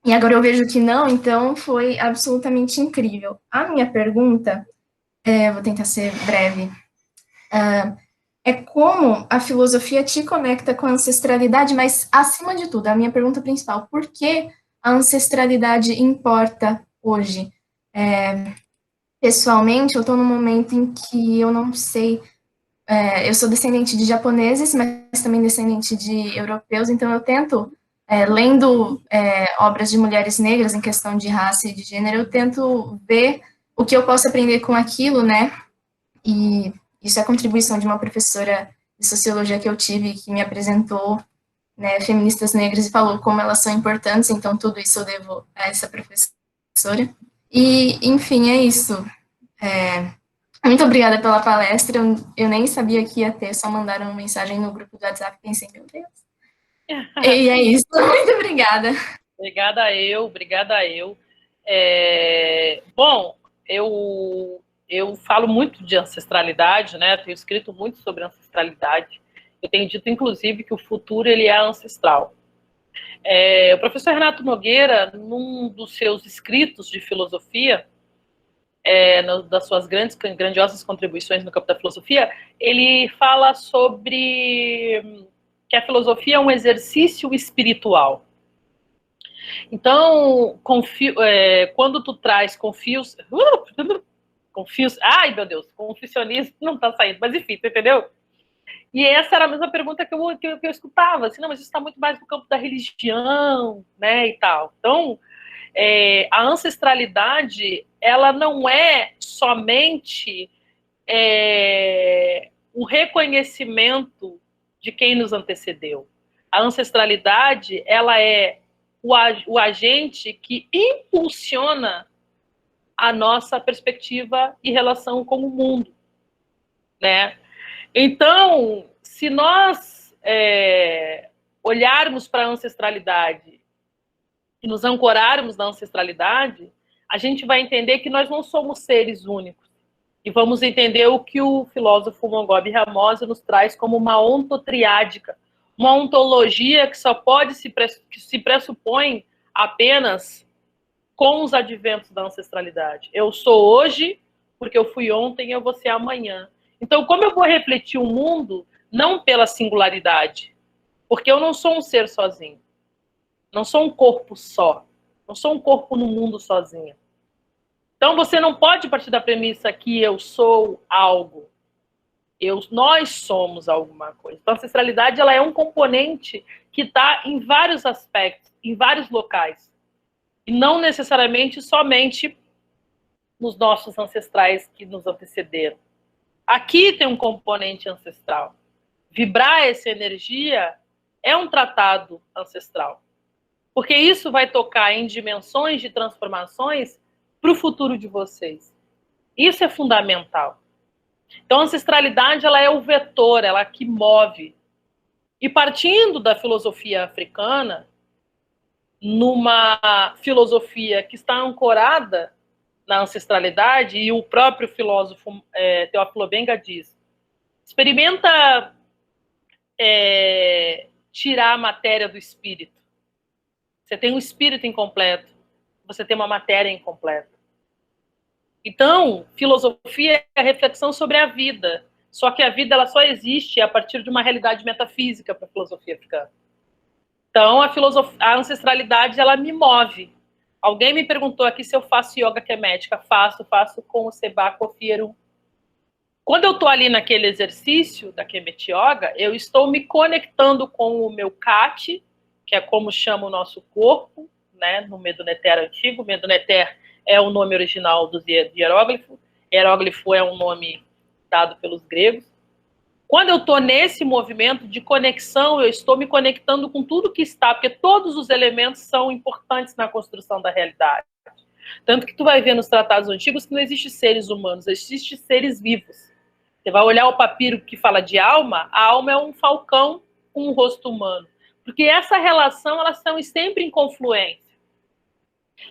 D: E agora eu vejo que não, então foi absolutamente incrível. A minha pergunta, vou tentar ser breve, é como a filosofia te conecta com a ancestralidade, mas acima de tudo, a minha pergunta principal, por que a ancestralidade importa hoje? Pessoalmente, eu estou num momento em que eu não sei, eu sou descendente de japoneses, mas também descendente de europeus, então eu tento, lendo obras de mulheres negras em questão de raça e de gênero, eu tento ver o que eu posso aprender com aquilo, né? E isso é a contribuição de uma professora de sociologia que eu tive, que me apresentou, né, feministas negras e falou como elas são importantes, então tudo isso eu devo a essa professora. E, enfim, é isso. Muito obrigada pela palestra, eu nem sabia que ia ter, só mandaram uma mensagem no grupo do WhatsApp, pensei, meu Deus. E é isso, muito obrigada.
B: Obrigada eu. Bom, eu falo muito de ancestralidade, né? Tenho escrito muito sobre ancestralidade. Eu tenho dito, inclusive, que o futuro ele é ancestral. O professor Renato Nogueira, num dos seus escritos de filosofia, das suas grandiosas contribuições no campo da filosofia, ele fala sobre que a filosofia é um exercício espiritual. Então, quando tu traz confucionismo, ai meu Deus, confucionismo não está saindo, mas enfim, tu entendeu? E essa era a mesma pergunta que eu escutava, assim, não, mas isso está muito mais no campo da religião, né, e tal. Então, a ancestralidade, ela não é somente o reconhecimento de quem nos antecedeu. A ancestralidade, ela é o agente que impulsiona a nossa perspectiva e relação com o mundo, né? Então, se nós olharmos para a ancestralidade e nos ancorarmos na ancestralidade, a gente vai entender que nós não somos seres únicos. E vamos entender o que o filósofo Mongobi Ramose nos traz como uma ontotriádica, uma ontologia que só pode que se pressupõe apenas com os adventos da ancestralidade. Eu sou hoje porque eu fui ontem e eu vou ser amanhã. Então, como eu vou refletir o mundo não pela singularidade? Porque eu não sou um ser sozinho. Não sou um corpo só. Não sou um corpo no mundo sozinho. Então, você não pode partir da premissa que eu sou algo. Nós somos alguma coisa. Então, a ancestralidade ela é um componente que está em vários aspectos, em vários locais. E não necessariamente somente nos nossos ancestrais que nos antecederam. Aqui tem um componente ancestral. Vibrar essa energia é um tratado ancestral. Porque isso vai tocar em dimensões de transformações para o futuro de vocês. Isso é fundamental. Então, a ancestralidade ela é o vetor, ela que move. E partindo da filosofia africana, numa filosofia que está ancorada na ancestralidade, e o próprio filósofo Teófilo Benga diz, experimenta tirar a matéria do espírito. Você tem um espírito incompleto, você tem uma matéria incompleta. Então, filosofia é a reflexão sobre a vida. Só que a vida ela só existe a partir de uma realidade metafísica para a filosofia africana. Então, a ancestralidade ela me move. Alguém me perguntou aqui se eu faço yoga kemética. Faço com o Seba Kofieru. Quando eu estou ali naquele exercício da Kemet Yoga, eu estou me conectando com o meu Kati, que é como chama o nosso corpo, né, no Medo Neter antigo. Medo Neter é o nome original do hieróglifo. Hieróglifo é um nome dado pelos gregos. Quando eu estou nesse movimento de conexão, eu estou me conectando com tudo que está, porque todos os elementos são importantes na construção da realidade. Tanto que tu vai ver nos tratados antigos que não existe seres humanos, existe seres vivos. Você vai olhar o papiro que fala de alma, a alma é um falcão com um rosto humano. Porque essa relação, elas são sempre em confluência.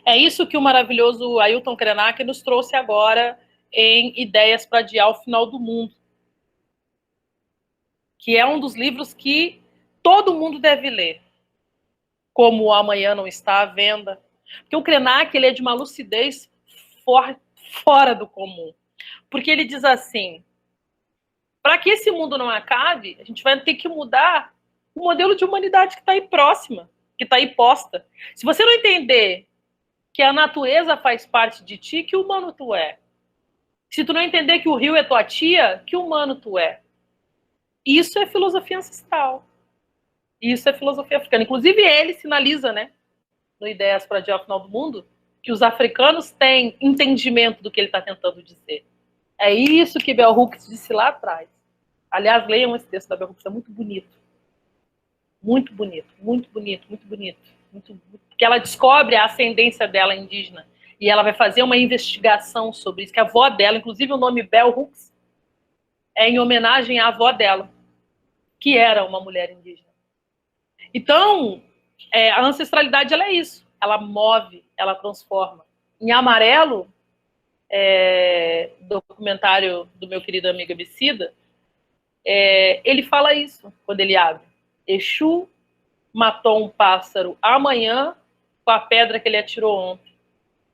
B: É isso que o maravilhoso Ailton Krenak nos trouxe agora em Ideias para Adiar o Final do Mundo. que é um dos livros que todo mundo deve ler, como O Amanhã Não Está à Venda, porque o Krenak, ele é de uma lucidez fora do comum, porque ele diz assim, para que esse mundo não acabe, a gente vai ter que mudar o modelo de humanidade que está aí próxima, que está aí posta. Se você não entender que a natureza faz parte de ti, que humano tu é? Se tu não entender que o rio é tua tia, que humano tu é? Isso é filosofia ancestral. Isso é filosofia africana. Inclusive, ele sinaliza, né, no Ideias para Adiar o Final do Mundo, que os africanos têm entendimento do que ele está tentando dizer. É isso que Bell Hooks disse lá atrás. Aliás, leiam esse texto da Bell Hooks, é muito bonito. Muito bonito, muito bonito, muito bonito. Porque ela descobre a ascendência dela indígena. E ela vai fazer uma investigação sobre isso, que a avó dela, inclusive o nome Bell Hooks, é em homenagem à avó dela, que era uma mulher indígena. Então, a ancestralidade, ela é isso. Ela move, ela transforma. Em Amarelo, documentário do meu querido amigo Emicida, ele fala isso quando ele abre. Exu matou um pássaro amanhã com a pedra que ele atirou ontem.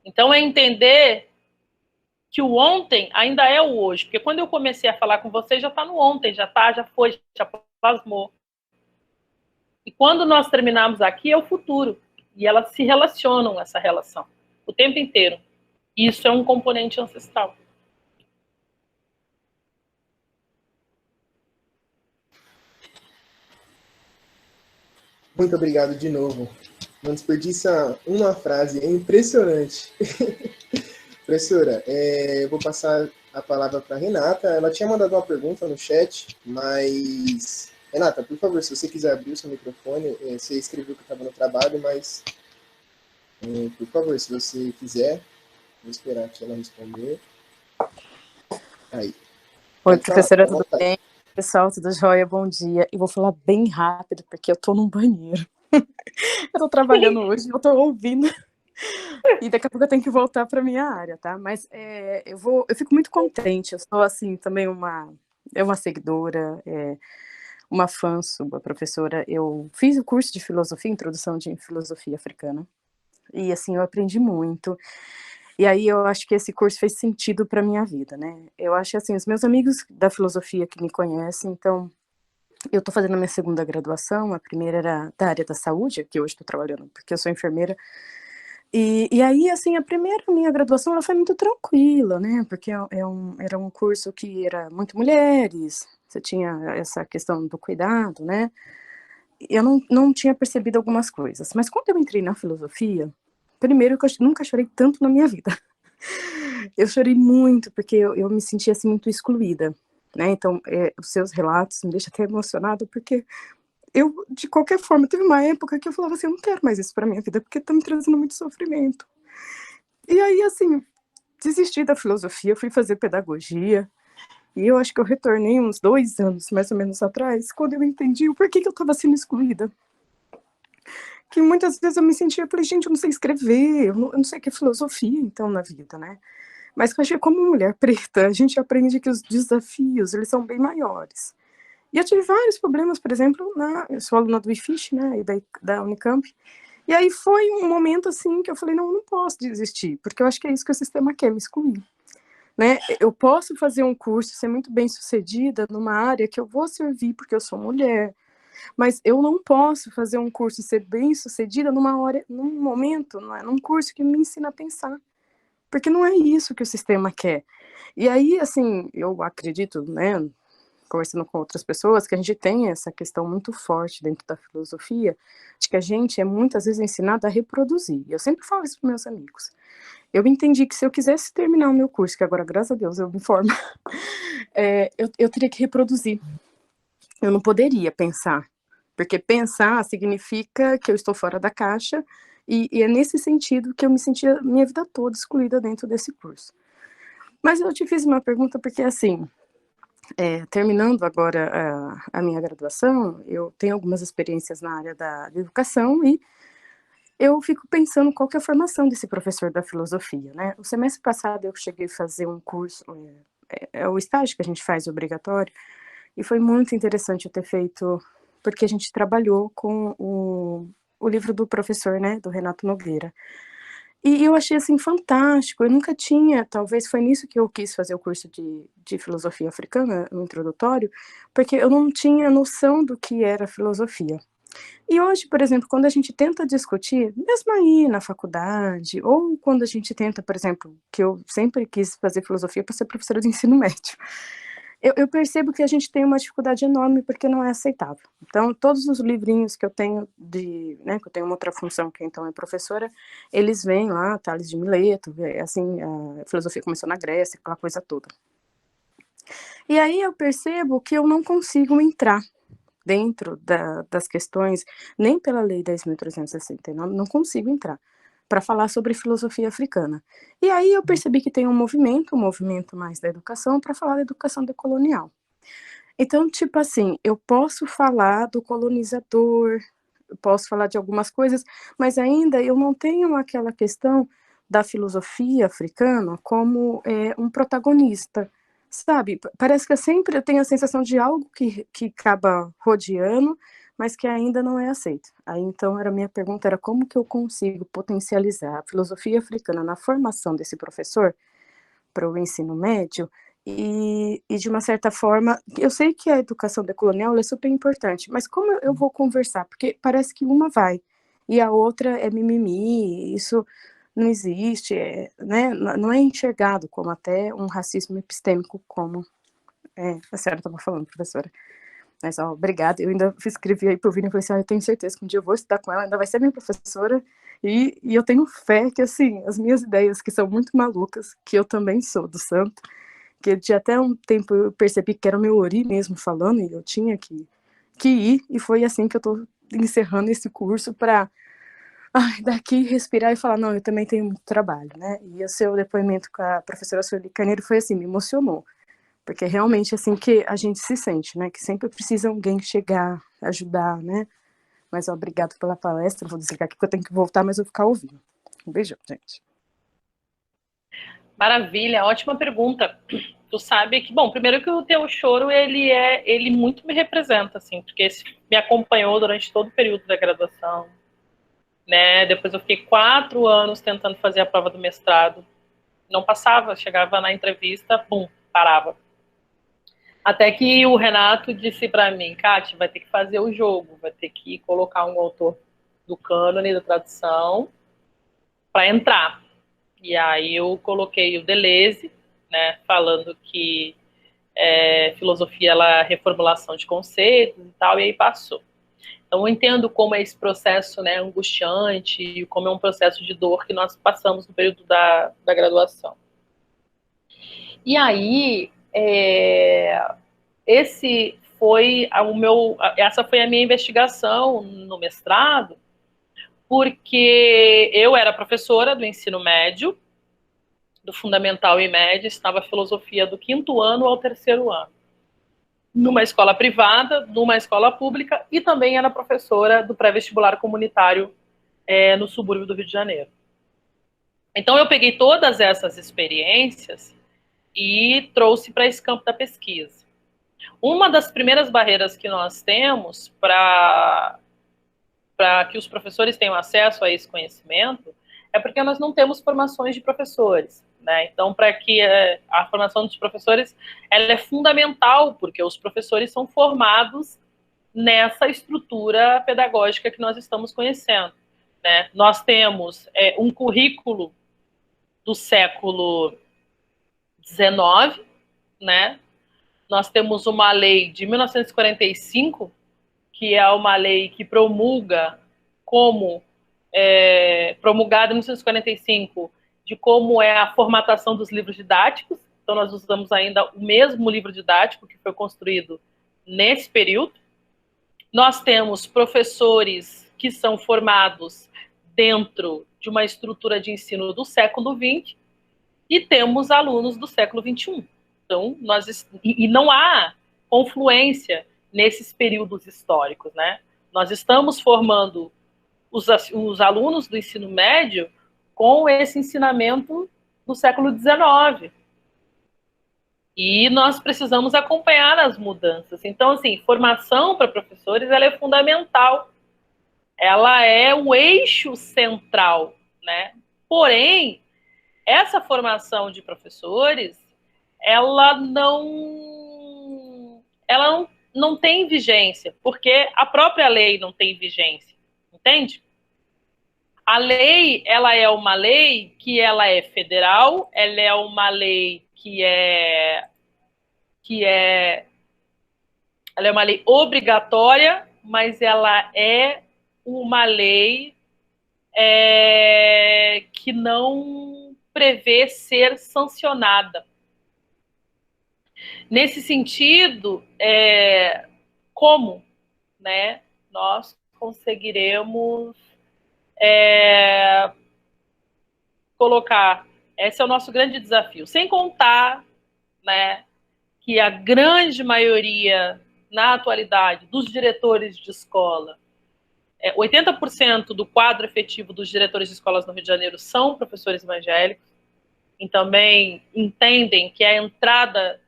B: Então, é entender que o ontem ainda é o hoje. Porque quando eu comecei a falar com vocês, já está no ontem, já foi, já plasmou. E quando nós terminarmos aqui, é o futuro. E elas se relacionam, essa relação, o tempo inteiro. Isso é um componente ancestral.
A: Muito obrigado de novo. Não desperdiça uma frase, é impressionante. Professora, eu vou passar a palavra para a Renata. Ela tinha mandado uma pergunta no chat, mas... Renata, por favor, se você quiser abrir o seu microfone, você escreveu que estava no trabalho, mas, por favor, se você quiser, vou esperar aqui ela responder. Aí.
E: Oi, professora, tudo bem? Pessoal, tudo jóia? Bom dia. Eu vou falar bem rápido, porque eu tô num banheiro. Eu tô trabalhando hoje, eu tô ouvindo. E daqui a pouco eu tenho que voltar para minha área, tá? Mas eu fico muito contente. Eu sou, assim, também uma seguidora, uma fã sua, professora. Eu fiz o curso de filosofia, introdução de filosofia africana. E, assim, eu aprendi muito. E aí eu acho que esse curso fez sentido para minha vida, né? Eu acho que, assim, os meus amigos da filosofia que me conhecem, então, eu estou fazendo a minha segunda graduação, a primeira era da área da saúde, que hoje estou trabalhando, porque eu sou enfermeira. E aí, assim, a primeira minha graduação, ela foi muito tranquila, né? Porque era um curso que era muito mulheres, você tinha essa questão do cuidado, né? Eu não tinha percebido algumas coisas. Mas quando eu entrei na filosofia, primeiro que eu nunca chorei tanto na minha vida. Eu chorei muito, porque eu me sentia, assim, muito excluída, né? Então, os seus relatos me deixam até emocionada, porque eu, de qualquer forma, teve uma época que eu falava assim, eu não quero mais isso pra minha vida, porque tá me trazendo muito sofrimento. E aí, assim, desisti da filosofia, fui fazer pedagogia, e eu acho que eu retornei uns 2 anos, mais ou menos, atrás, quando eu entendi o porquê que eu tava sendo excluída. Que muitas vezes eu me sentia, eu falei, gente, eu não sei escrever, eu não sei o que é filosofia, então, na vida, né? Mas eu acho que como mulher preta, a gente aprende que os desafios, eles são bem maiores. E eu tive vários problemas, por exemplo, eu sou aluna do IFISH, né, e da Unicamp, e aí foi um momento, assim, que eu falei, não posso desistir, porque eu acho que é isso que o sistema quer, me excluir, né? Eu posso fazer um curso, ser muito bem sucedida numa área que eu vou servir porque eu sou mulher, mas eu não posso fazer um curso e ser bem sucedida num momento, num curso que me ensina a pensar, porque não é isso que o sistema quer. E aí, assim, eu acredito, né, conversando com outras pessoas, que a gente tem essa questão muito forte dentro da filosofia, de que a gente é muitas vezes ensinado a reproduzir. Eu sempre falo isso para meus amigos. Eu entendi que se eu quisesse terminar o meu curso, que agora, graças a Deus, eu me formo, eu teria que reproduzir. Eu não poderia pensar, porque pensar significa que eu estou fora da caixa, e é nesse sentido que eu me sentia minha vida toda excluída dentro desse curso. Mas eu te fiz uma pergunta porque, assim, terminando agora a minha graduação, eu tenho algumas experiências na área da educação e eu fico pensando qual que é a formação desse professor da filosofia, né? O semestre passado eu cheguei a fazer um curso, o estágio que a gente faz obrigatório, E foi muito interessante eu ter feito, porque a gente trabalhou com o livro do professor, né, do Renato Nogueira. E eu achei, assim, fantástico. Eu nunca tinha, talvez foi nisso que eu quis fazer o curso de filosofia africana, no introdutório, porque eu não tinha noção do que era filosofia. E hoje, por exemplo, quando a gente tenta discutir, mesmo aí na faculdade, ou quando a gente tenta, por exemplo, que eu sempre quis fazer filosofia para ser professora de ensino médio, eu percebo que a gente tem uma dificuldade enorme porque não é aceitável. Então, todos os livrinhos que eu tenho né, que eu tenho uma outra função, que então é professora, eles vêm lá, Tales de Mileto, assim, a filosofia começou na Grécia, aquela coisa toda. E aí eu percebo que eu não consigo entrar dentro das questões, nem pela Lei 10.369, não consigo entrar para falar sobre filosofia africana. E aí eu percebi que tem um movimento mais da educação, para falar da educação decolonial. Então, tipo assim, eu posso falar do colonizador, eu posso falar de algumas coisas, mas ainda eu não tenho aquela questão da filosofia africana como um protagonista, sabe? Parece que eu tenho a sensação de algo que acaba rodeando, mas que ainda não é aceito. Aí, então, a minha pergunta era como que eu consigo potencializar a filosofia africana na formação desse professor para o ensino médio e, de uma certa forma, eu sei que a educação decolonial é super importante, mas como eu vou conversar? Porque parece que uma vai e a outra é mimimi, isso não existe, né? Não é enxergado como até um racismo epistêmico, como a senhora estava falando, professora. Mas, obrigada. Eu ainda escrevi aí para o Vini e falei assim, eu tenho certeza que um dia eu vou estudar com ela, ainda vai ser minha professora, e eu tenho fé que, assim, as minhas ideias, que são muito malucas, que eu também sou do santo, que de até um tempo eu percebi que era o meu ori mesmo falando, e eu tinha que ir, e foi assim que eu estou encerrando esse curso para daqui respirar e falar, não, eu também tenho muito trabalho, né? E o seu depoimento com a professora Sueli Carneiro foi assim, me emocionou. Porque realmente assim que a gente se sente, né? Que sempre precisa alguém chegar, ajudar, né? Mas obrigado pela palestra. Vou desligar aqui porque eu tenho que voltar, mas eu vou ficar ouvindo. Um beijão, gente.
B: Maravilha, ótima pergunta. Tu sabe que, bom, primeiro que o teu choro, ele muito me representa, assim, porque me acompanhou durante todo o período da graduação, né? Depois eu fiquei 4 anos tentando fazer a prova do mestrado. Não passava, chegava na entrevista, pum, parava. Até que o Renato disse para mim, Kátia, vai ter que fazer o jogo, vai ter que colocar um autor do cânone da tradução para entrar. E aí eu coloquei o Deleuze, né, falando que filosofia ela é reformulação de conceitos e tal, e aí passou. Então eu entendo como é esse processo, né, angustiante, e como é um processo de dor que nós passamos no período da graduação. E aí, essa foi a minha investigação no mestrado, porque eu era professora do ensino médio, do fundamental e médio, estava filosofia do 5º ano ao 3º ano, numa escola privada, numa escola pública, e também era professora do pré-vestibular comunitário no subúrbio do Rio de Janeiro. Então eu peguei todas essas experiências e trouxe para esse campo da pesquisa. Uma das primeiras barreiras que nós temos para que os professores tenham acesso a esse conhecimento é porque nós não temos formações de professores, né? Então, para que a formação dos professores ela é fundamental, porque os professores são formados nessa estrutura pedagógica que nós estamos conhecendo, né? Nós temos um currículo do século XIX, né? Nós temos uma lei de 1945, que é uma lei que promulga promulgada em 1945, de como é a formatação dos livros didáticos. Então, nós usamos ainda o mesmo livro didático que foi construído nesse período. Nós temos professores que são formados dentro de uma estrutura de ensino do século XX e temos alunos do século XXI. Então, não há confluência nesses períodos históricos, né? Nós estamos formando os alunos do ensino médio com esse ensinamento do século XIX. E nós precisamos acompanhar as mudanças. Então, assim, formação para professores, ela é fundamental. Ela é o eixo central, né? Porém, essa formação de professores, ela não tem vigência, porque a própria lei não tem vigência, entende? A lei, ela é uma lei que ela é federal, ela é uma lei ela é uma lei obrigatória, mas ela é uma lei que não prevê ser sancionada. Nesse sentido, como, né, nós conseguiremos colocar, esse é o nosso grande desafio, sem contar, né, que a grande maioria, na atualidade, dos diretores de escola, 80% do quadro efetivo dos diretores de escolas no Rio de Janeiro são professores evangélicos, e também entendem que a entrada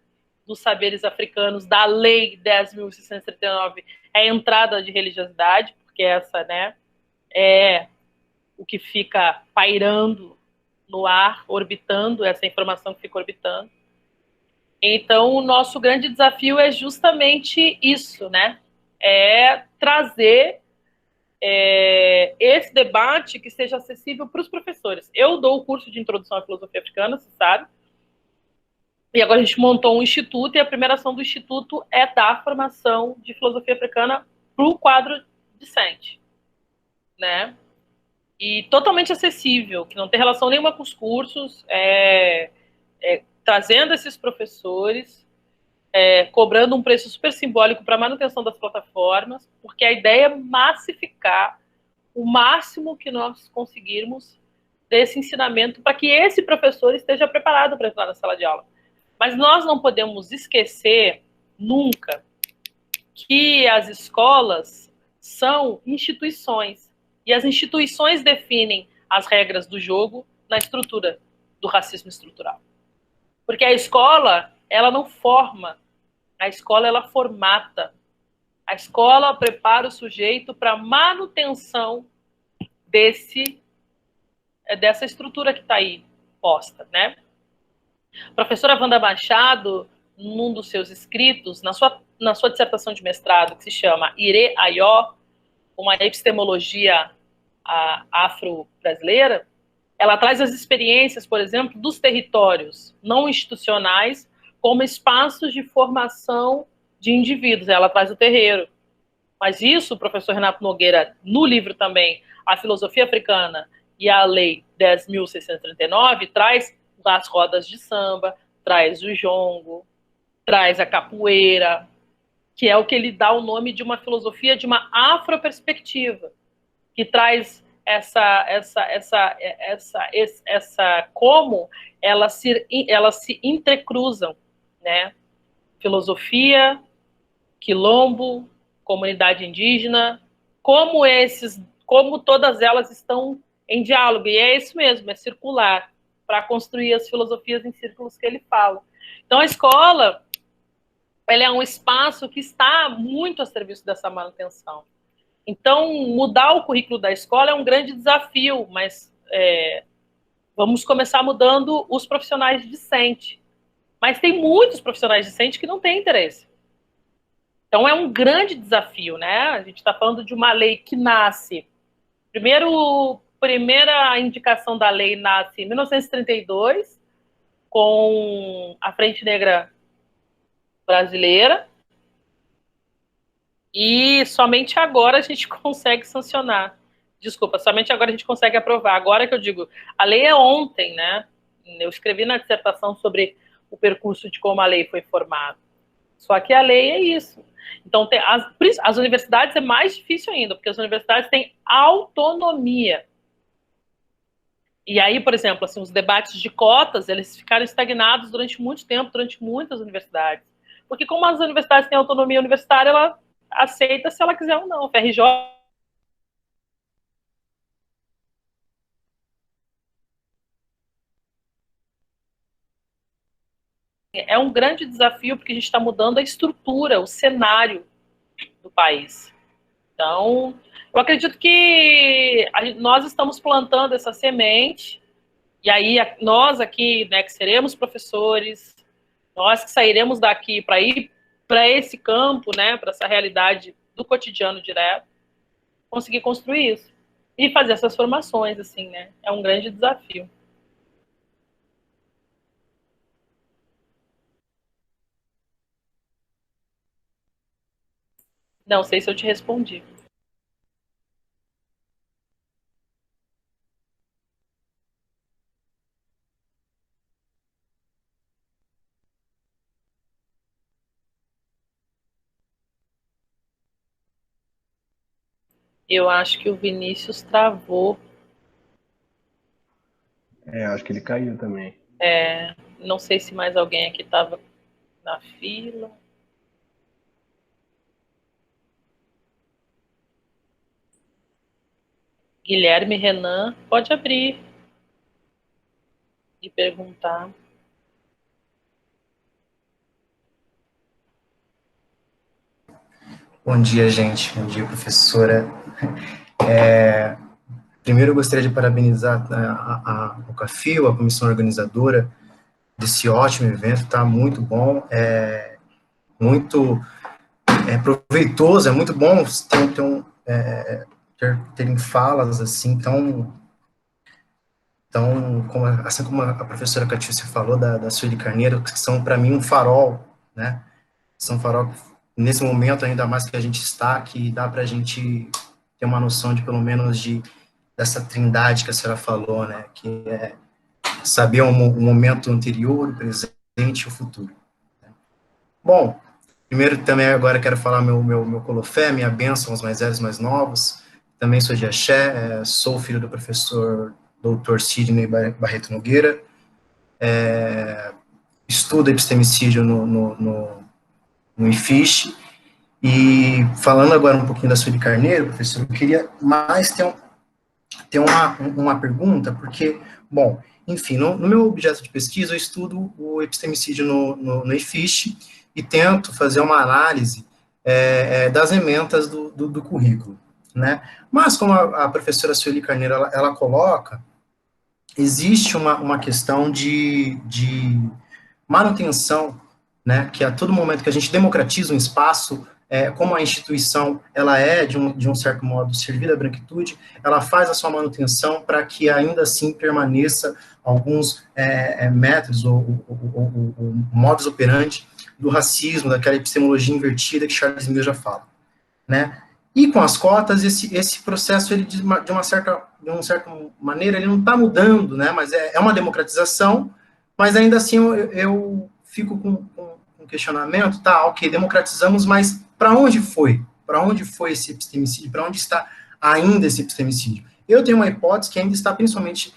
B: dos saberes africanos da Lei 10.639 é a entrada de religiosidade, porque essa, né, é o que fica pairando no ar, orbitando, essa informação que fica orbitando. Então, o nosso grande desafio é justamente isso, né? É trazer esse debate que seja acessível para os professores. Eu dou o curso de Introdução à Filosofia Africana, você sabe, e agora a gente montou um instituto, e a primeira ação do instituto é dar formação de filosofia africana para o quadro discente, né? E totalmente acessível, que não tem relação nenhuma com os cursos, trazendo esses professores, cobrando um preço super simbólico para a manutenção das plataformas, porque a ideia é massificar o máximo que nós conseguirmos desse ensinamento para que esse professor esteja preparado para entrar na sala de aula. Mas nós não podemos esquecer nunca que as escolas são instituições, e as instituições definem as regras do jogo na estrutura do racismo estrutural. Porque a escola, ela não forma, a escola, ela formata. A escola prepara o sujeito para a manutenção dessa estrutura que está aí posta, né? A professora Wanda Machado, num dos seus escritos, na sua dissertação de mestrado, que se chama Ire Ayó, uma epistemologia afro-brasileira, ela traz as experiências, por exemplo, dos territórios não institucionais como espaços de formação de indivíduos. Ela traz o terreiro. Mas isso, o professor Renato Nogueira, no livro também, A Filosofia Africana e a Lei 10.639, traz as rodas de samba, traz o jongo, traz a capoeira, que é o que ele dá o nome de uma filosofia de uma afroperspectiva, que traz como elas se entrecruzam, né? Filosofia, quilombo, comunidade indígena, como todas elas estão em diálogo, e é isso mesmo, é circular, para construir as filosofias em círculos que ele fala. Então, a escola, ela é um espaço que está muito a serviço dessa manutenção. Então, mudar o currículo da escola é um grande desafio, mas vamos começar mudando os profissionais discentes. Mas tem muitos profissionais discentes que não têm interesse. Então, é um grande desafio, né? A gente está falando de uma lei que nasce... Primeira indicação da lei nasce em 1932, com a Frente Negra Brasileira, e somente agora a gente consegue sancionar. Desculpa, somente agora a gente consegue aprovar. Agora que eu digo, a lei é ontem, né? Eu escrevi na dissertação sobre o percurso de como a lei foi formada. Só que a lei é isso. Então, as universidades é mais difícil ainda, porque as universidades têm autonomia. E aí, por exemplo, assim, os debates de cotas, eles ficaram estagnados durante muito tempo, durante muitas universidades. Porque como as universidades têm autonomia universitária, ela aceita se ela quiser ou não. O FRJ é um grande desafio, porque a gente está mudando a estrutura, o cenário do país. Então, eu acredito que nós estamos plantando essa semente, e aí nós aqui, né, que seremos professores, nós que sairemos daqui para ir para esse campo, né, para essa realidade do cotidiano direto, conseguir construir isso. E fazer essas formações, assim, né? É um grande desafio. Não sei se eu te respondi. Eu acho que o Vinícius travou.
F: Acho que ele caiu também.
B: Não sei se mais alguém aqui estava na fila. Guilherme Renan, pode abrir e perguntar.
G: Bom dia, gente. Bom dia, professora. Primeiro, eu gostaria de parabenizar o CAFIO, a comissão organizadora desse ótimo evento. Tá muito bom, muito proveitoso, é muito bom terem falas assim assim como a professora Catiúcia falou da Sueli Carneiro, que são para mim um farol, né? São farol nesse momento, ainda mais que a gente está, que dá para a gente ter uma noção de, pelo menos, dessa trindade que a senhora falou, né, que é saber o momento anterior, o presente e o futuro. Bom, primeiro também agora quero falar meu colofé, minha bênção aos mais velhos e mais novos. Também sou de Axé, sou filho do professor Dr. Sidney Barreto Nogueira, estudo epistemicídio no IFISH. E falando agora um pouquinho da Sueli Carneiro, professor, eu queria mais ter uma pergunta, porque, bom, enfim, no meu objeto de pesquisa, eu estudo o epistemicídio no IFISH e tento fazer uma análise das ementas do currículo, né? Mas, como a professora Sueli Carneiro, ela coloca, existe uma questão de manutenção, né, que a todo momento que a gente democratiza um espaço, como a instituição, ela de um certo modo, servida à branquitude, ela faz a sua manutenção para que ainda assim permaneça alguns métodos ou modus operandi do racismo, daquela epistemologia invertida que Charles Mill já fala, né? E com as cotas, esse processo, ele de uma certa maneira, ele não está mudando, né? Mas é uma democratização, mas ainda assim eu fico com um questionamento, tá, ok, democratizamos, mas para onde foi? Para onde foi esse epistemicídio? Para onde está ainda esse epistemicídio? Eu tenho uma hipótese que ainda está principalmente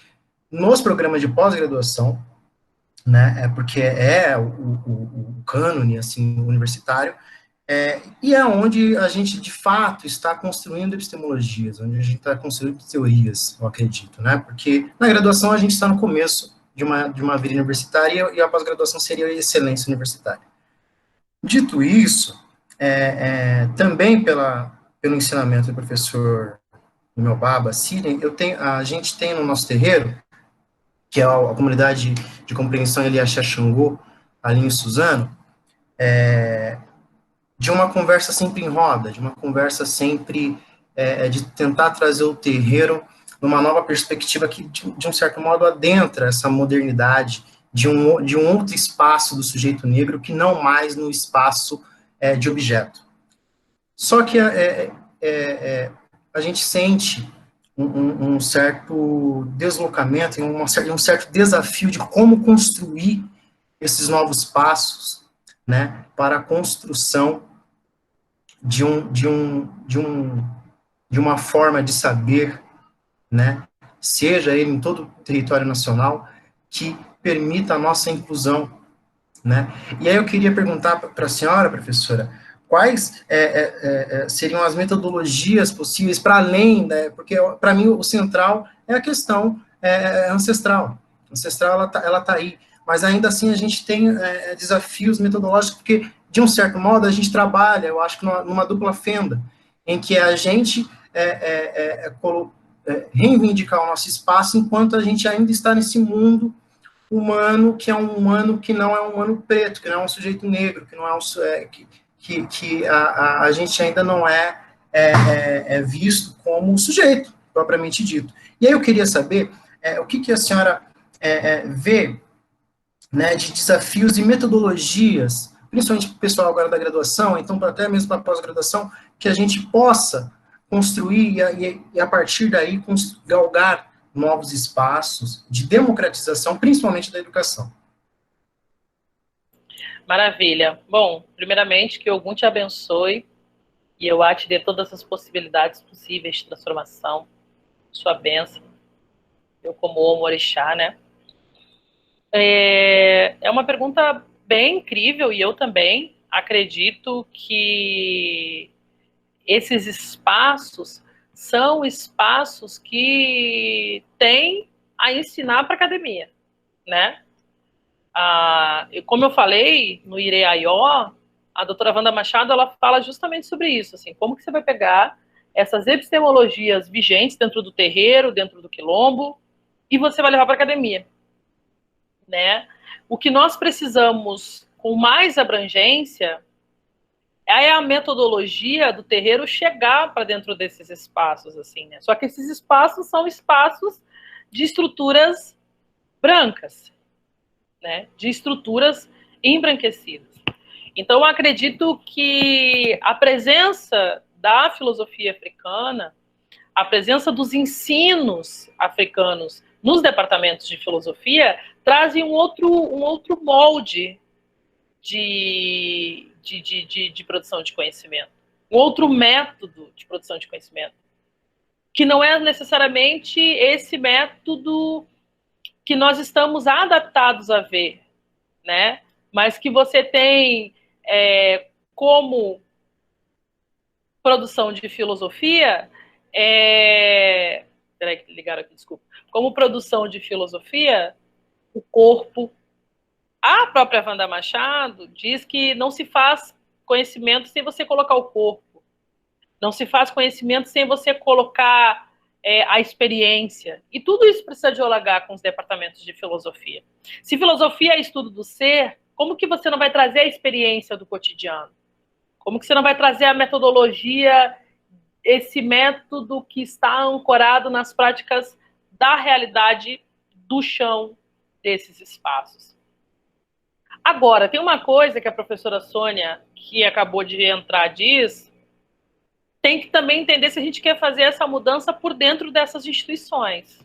G: nos programas de pós-graduação, né, porque o cânone, assim, universitário, e é onde a gente, de fato, está construindo epistemologias, onde a gente está construindo teorias, eu acredito, né, porque na graduação a gente está no começo de uma vida universitária e a pós-graduação seria a excelência universitária. Dito isso, também pelo ensinamento do professor meu baba, Sidney, a gente tem no nosso terreiro, que é a comunidade de compreensão Eliaxé Xangô, ali em Suzano, de uma conversa sempre em roda, de uma conversa sempre de tentar trazer o terreiro numa nova perspectiva que, de um certo modo, adentra essa modernidade de um outro espaço do sujeito negro que não mais no espaço de objeto. Só que a gente sente um certo deslocamento, um certo desafio de como construir esses novos passos, né, para a construção de uma forma de saber, né, seja ele em todo o território nacional, que permita a nossa inclusão, né? E aí eu queria perguntar para a senhora, professora, quais seriam as metodologias possíveis para além, né, porque para mim o central é a questão ancestral. Ancestral, ela tá aí, mas ainda assim a gente tem desafios metodológicos, porque, de um certo modo, a gente trabalha, eu acho que numa dupla fenda, em que a gente reivindicar o nosso espaço enquanto a gente ainda está nesse mundo humano, que é um humano que não é um humano preto, que não é um sujeito negro, que não é a gente ainda não é visto como sujeito, propriamente dito. E aí eu queria saber o que a senhora vê, né, de desafios e metodologias, principalmente para o pessoal agora da graduação, então até mesmo para a pós-graduação, que a gente possa construir e a partir daí galgar novos espaços de democratização, principalmente da educação.
B: Maravilha. Bom, primeiramente, que Ogum te abençoe e eu te dê todas as possibilidades possíveis de transformação, sua bênção. Eu como Omorixá, né? É uma pergunta bem incrível e eu também acredito que esses espaços são espaços que têm a ensinar para a academia, né? Como eu falei no Ireaió, a doutora Wanda Machado, ela fala justamente sobre isso, assim, como que você vai pegar essas epistemologias vigentes dentro do terreiro, dentro do quilombo, e você vai levar para a academia, né? O que nós precisamos com mais abrangência é a metodologia do terreiro chegar para dentro desses espaços, assim, né? Só que esses espaços são espaços de estruturas brancas, né? De estruturas embranquecidas. Então, eu acredito que a presença da filosofia africana, a presença dos ensinos africanos nos departamentos de filosofia, trazem um outro molde de produção de conhecimento, um outro método de produção de conhecimento, que não é necessariamente esse método que nós estamos adaptados a ver, né? Mas que você tem como produção de filosofia, peraí, ligaram aqui, desculpa. Como produção de filosofia, o corpo. A própria Wanda Machado diz que não se faz conhecimento sem você colocar o corpo. Não se faz conhecimento sem você colocar a experiência. E tudo isso precisa dialogar com os departamentos de filosofia. Se filosofia é estudo do ser, como que você não vai trazer a experiência do cotidiano? Como que você não vai trazer a metodologia, esse método que está ancorado nas práticas da realidade do chão desses espaços? Agora, tem uma coisa que a professora Sônia, que acabou de entrar, diz, tem que também entender se a gente quer fazer essa mudança por dentro dessas instituições.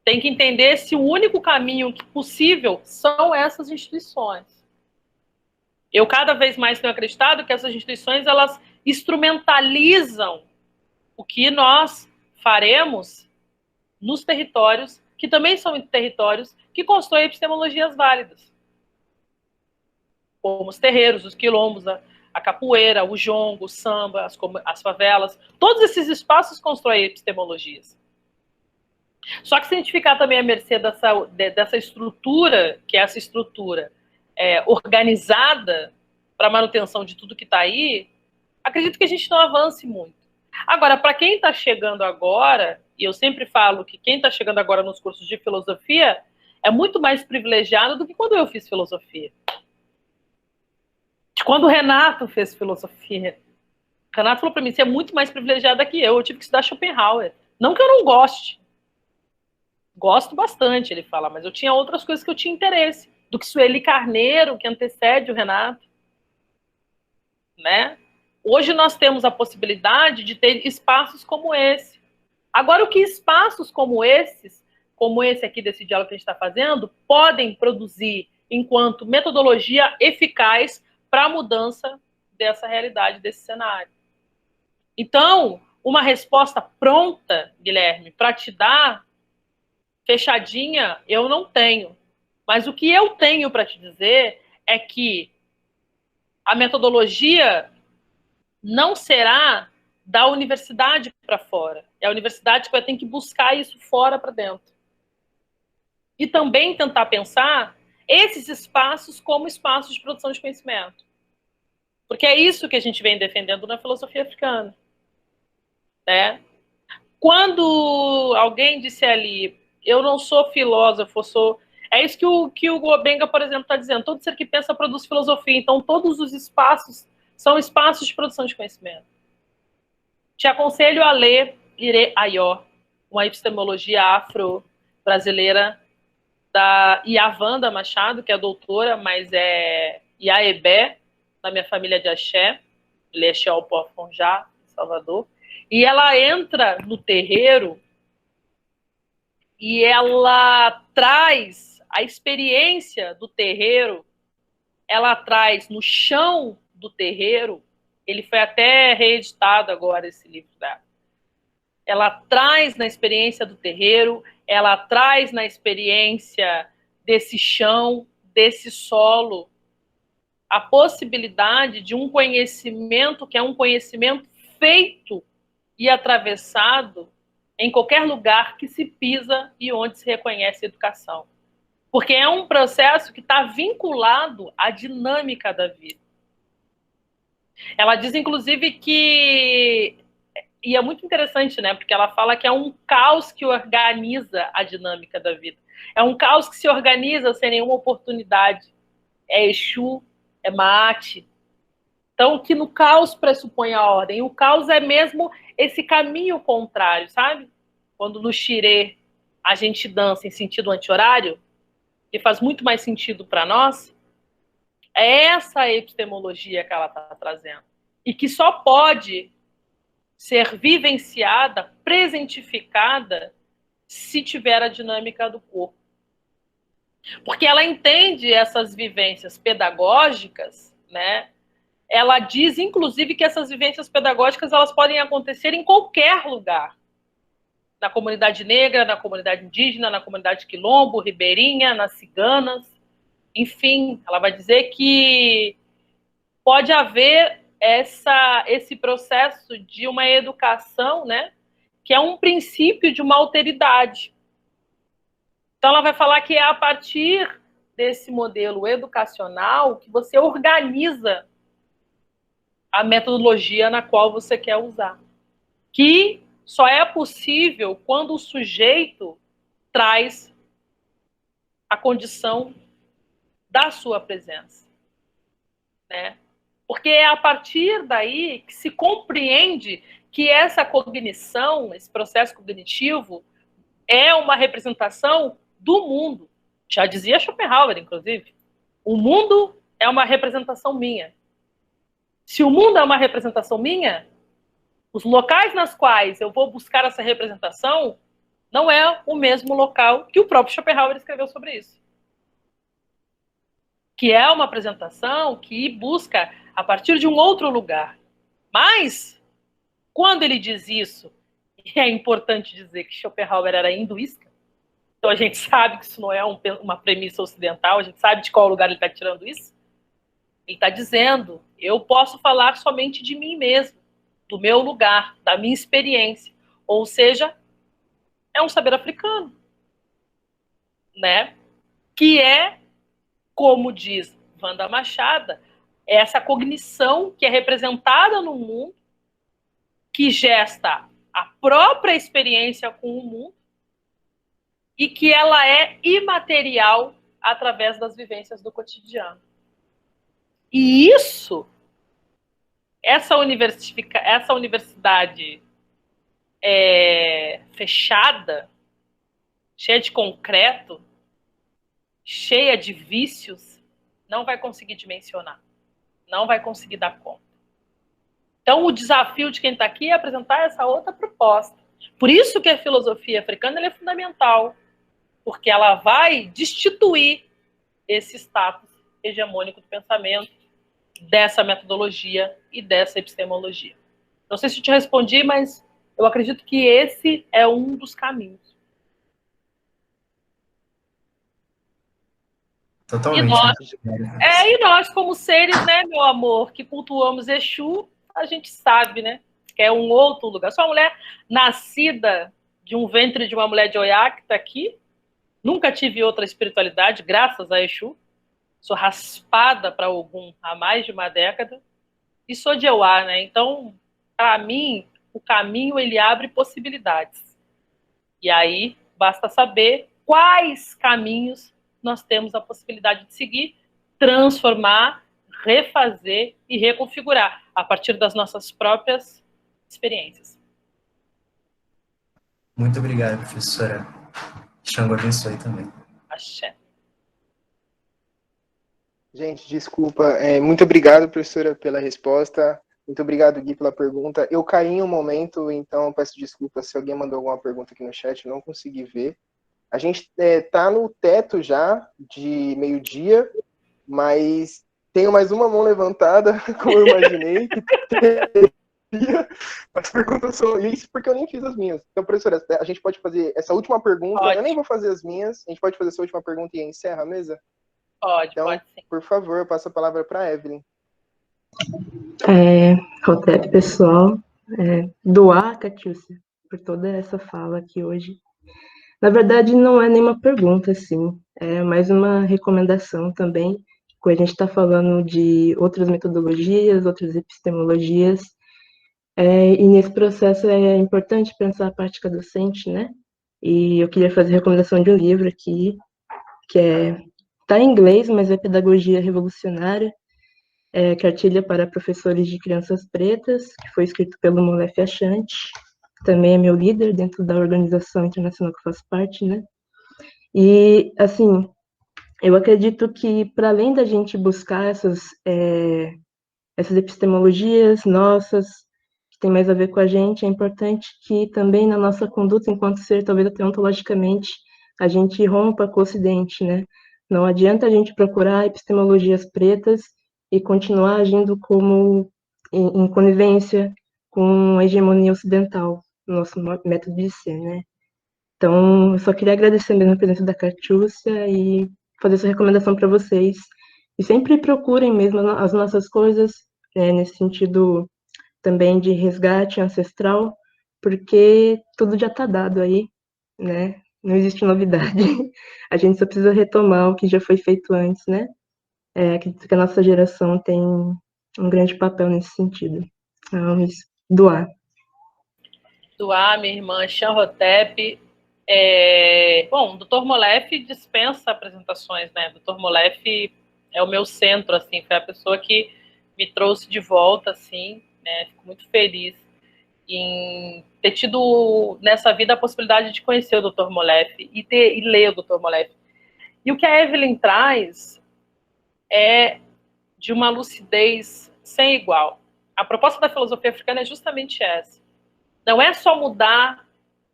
B: Tem que entender se o único caminho possível são essas instituições. Eu cada vez mais tenho acreditado que essas instituições, elas instrumentalizam o que nós faremos nos territórios, que também são territórios que constroem epistemologias válidas. Como os terreiros, os quilombos, a capoeira, o jongo, o samba, as favelas. Todos esses espaços constroem epistemologias. Só que se a gente ficar também à mercê dessa estrutura, que é essa estrutura organizada para a manutenção de tudo que está aí, acredito que a gente não avance muito. Agora, para quem está chegando agora, e eu sempre falo que quem está chegando agora nos cursos de filosofia é muito mais privilegiado do que quando eu fiz filosofia. Quando o Renato fez filosofia, o Renato falou para mim, você é muito mais privilegiada que eu tive que estudar Schopenhauer. Não que eu não goste. Gosto bastante, ele fala, mas eu tinha outras coisas que eu tinha interesse, do que Sueli Carneiro, que antecede o Renato. Né? Hoje nós temos a possibilidade de ter espaços como esse. Agora, o que espaços como esse aqui desse diálogo que a gente está fazendo, podem produzir enquanto metodologia eficaz para a mudança dessa realidade, desse cenário. Então, uma resposta pronta, Guilherme, para te dar, fechadinha, eu não tenho. Mas o que eu tenho para te dizer é que a metodologia não será da universidade para fora. É a universidade que vai ter que buscar isso fora para dentro. e também tentar pensar esses espaços como espaços de produção de conhecimento. Porque é isso que a gente vem defendendo na filosofia africana, né? Quando alguém disse ali, eu não sou filósofo, sou... É isso que o Gobenga, por exemplo, está dizendo. Todo ser que pensa produz filosofia. Então, todos os espaços são espaços de produção de conhecimento. Te aconselho a ler Ire Ayó, uma epistemologia afro-brasileira da Iavanda Machado, que é doutora, mas é Iaebé, da minha família de Axé, Lexel Pó-Fonjá, Salvador. E ela entra no terreiro e ela traz a experiência do terreiro, ela traz no chão do terreiro, ele foi até reeditado agora, esse livro dela. Ela traz na experiência do terreiro, ela traz na experiência desse chão, desse solo, a possibilidade de um conhecimento que é um conhecimento feito e atravessado em qualquer lugar que se pisa e onde se reconhece a educação. Porque é um processo que está vinculado à dinâmica da vida. Ela diz, inclusive, que... E é muito interessante, né? Porque ela fala que é um caos que organiza a dinâmica da vida. É um caos que se organiza sem nenhuma oportunidade. É Exu, é Maat. Então, que no caos pressupõe a ordem. O caos é mesmo esse caminho contrário, sabe? Quando no xirê a gente dança em sentido anti-horário, que faz muito mais sentido para nós, é essa a epistemologia que ela está trazendo. E que só pode ser vivenciada, presentificada, se tiver a dinâmica do corpo. Porque ela entende essas vivências pedagógicas, né? Ela diz, inclusive, que essas vivências pedagógicas elas podem acontecer em qualquer lugar. Na comunidade negra, na comunidade indígena, na comunidade quilombo, ribeirinha, nas ciganas. Enfim, ela vai dizer que pode haver esse processo de uma educação, né, que é um princípio de uma alteridade. Então, ela vai falar que é a partir desse modelo educacional que você organiza a metodologia na qual você quer usar. Que só é possível quando o sujeito traz a condição da sua presença, né? Porque é a partir daí que se compreende que essa cognição, esse processo cognitivo, é uma representação do mundo. Já dizia Schopenhauer, inclusive. O mundo é uma representação minha. Se o mundo é uma representação minha, os locais nas quais eu vou buscar essa representação não é o mesmo local que o próprio Schopenhauer escreveu sobre isso. Que é uma apresentação que busca a partir de um outro lugar. Mas, quando ele diz isso, e é importante dizer que Schopenhauer era hinduísta, então a gente sabe que isso não é uma premissa ocidental, a gente sabe de qual lugar ele está tirando isso. Ele está dizendo, eu posso falar somente de mim mesmo, do meu lugar, da minha experiência. Ou seja, é um saber africano, né? Que é, como diz Wanda Machado, essa cognição que é representada no mundo, que gesta a própria experiência com o mundo e que ela é imaterial através das vivências do cotidiano. E isso, essa universidade fechada, cheia de concreto, cheia de vícios, não vai conseguir dimensionar. Não vai conseguir dar conta. Então, o desafio de quem está aqui é apresentar essa outra proposta. Por isso que a filosofia africana é fundamental, porque ela vai destituir esse status hegemônico do pensamento, dessa metodologia e dessa epistemologia. Não sei se eu te respondi, mas eu acredito que esse é um dos caminhos.
G: Totalmente.
B: E nós, como seres, né, meu amor, que cultuamos Exu, a gente sabe, né, que é um outro lugar. Sou uma mulher nascida de um ventre de uma mulher de Oiá, que está aqui, Nunca tive outra espiritualidade, graças a Exu. Sou raspada para Ogum há mais de uma década. E sou de Euá, né? Então, para mim, o caminho ele abre possibilidades. E aí, basta saber quais caminhos nós temos a possibilidade de seguir, transformar, refazer e reconfigurar a partir das nossas próprias experiências.
G: Muito obrigado, professora. Xangô abençoe também.
B: Axé.
A: Gente, desculpa. Muito obrigado, professora, pela resposta. Muito obrigado, Gui, pela pergunta. Eu caí em um momento, então peço desculpa se alguém mandou alguma pergunta aqui no chat, eu não consegui ver. A gente está no teto já de meio-dia, mas tenho mais uma mão levantada, como eu imaginei, que as perguntas são isso porque eu nem fiz as minhas. Então, professora, a gente pode fazer essa última pergunta.
B: Pode.
A: Eu nem vou fazer as minhas. A gente pode fazer essa última pergunta e encerra a mesa?
B: Pode,
A: então,
B: pode sim.
A: Por favor, eu passo a palavra para a Evelyn.
H: Hotep, pessoal. Doar, Catiúcia, por toda essa fala aqui hoje. Na verdade, não é nenhuma pergunta, assim. É mais uma recomendação também, quando a gente está falando de outras metodologias, outras epistemologias. E nesse processo é importante pensar a prática docente, né? E eu queria fazer a recomendação de um livro aqui, que está em inglês, mas é Pedagogia Revolucionária, Cartilha para Professores de Crianças Pretas, que foi escrito pelo Molefe Achante, que também é meu líder dentro da organização internacional que eu faço parte, né? E, assim, eu acredito que, para além da gente buscar essas epistemologias nossas, que tem mais a ver com a gente, é importante que também na nossa conduta enquanto ser, talvez até ontologicamente, a gente rompa com o Ocidente, né? Não adianta a gente procurar epistemologias pretas e continuar agindo como em conivência com a hegemonia ocidental, nosso método de ser, né? Então, eu só queria agradecer mesmo a presença da Catiúcia e fazer essa recomendação para vocês. E sempre procurem mesmo as nossas coisas, nesse sentido também de resgate ancestral, porque tudo já está dado aí, né? Não existe novidade. A gente só precisa retomar o que já foi feito antes, né? Acredito que a nossa geração tem um grande papel nesse sentido. Então, isso. Doar.
B: Doar, minha irmã Xanhotep. Bom, o Dr. Molefe dispensa apresentações, né? O Dr. Molefe é o meu centro, assim, foi a pessoa que me trouxe de volta, assim, né? Fico muito feliz em ter tido nessa vida a possibilidade de conhecer o Dr. Molefe e ler o Dr. Molefe. E o que a Evelyn traz é de uma lucidez sem igual. A proposta da filosofia africana é justamente essa. Não é só mudar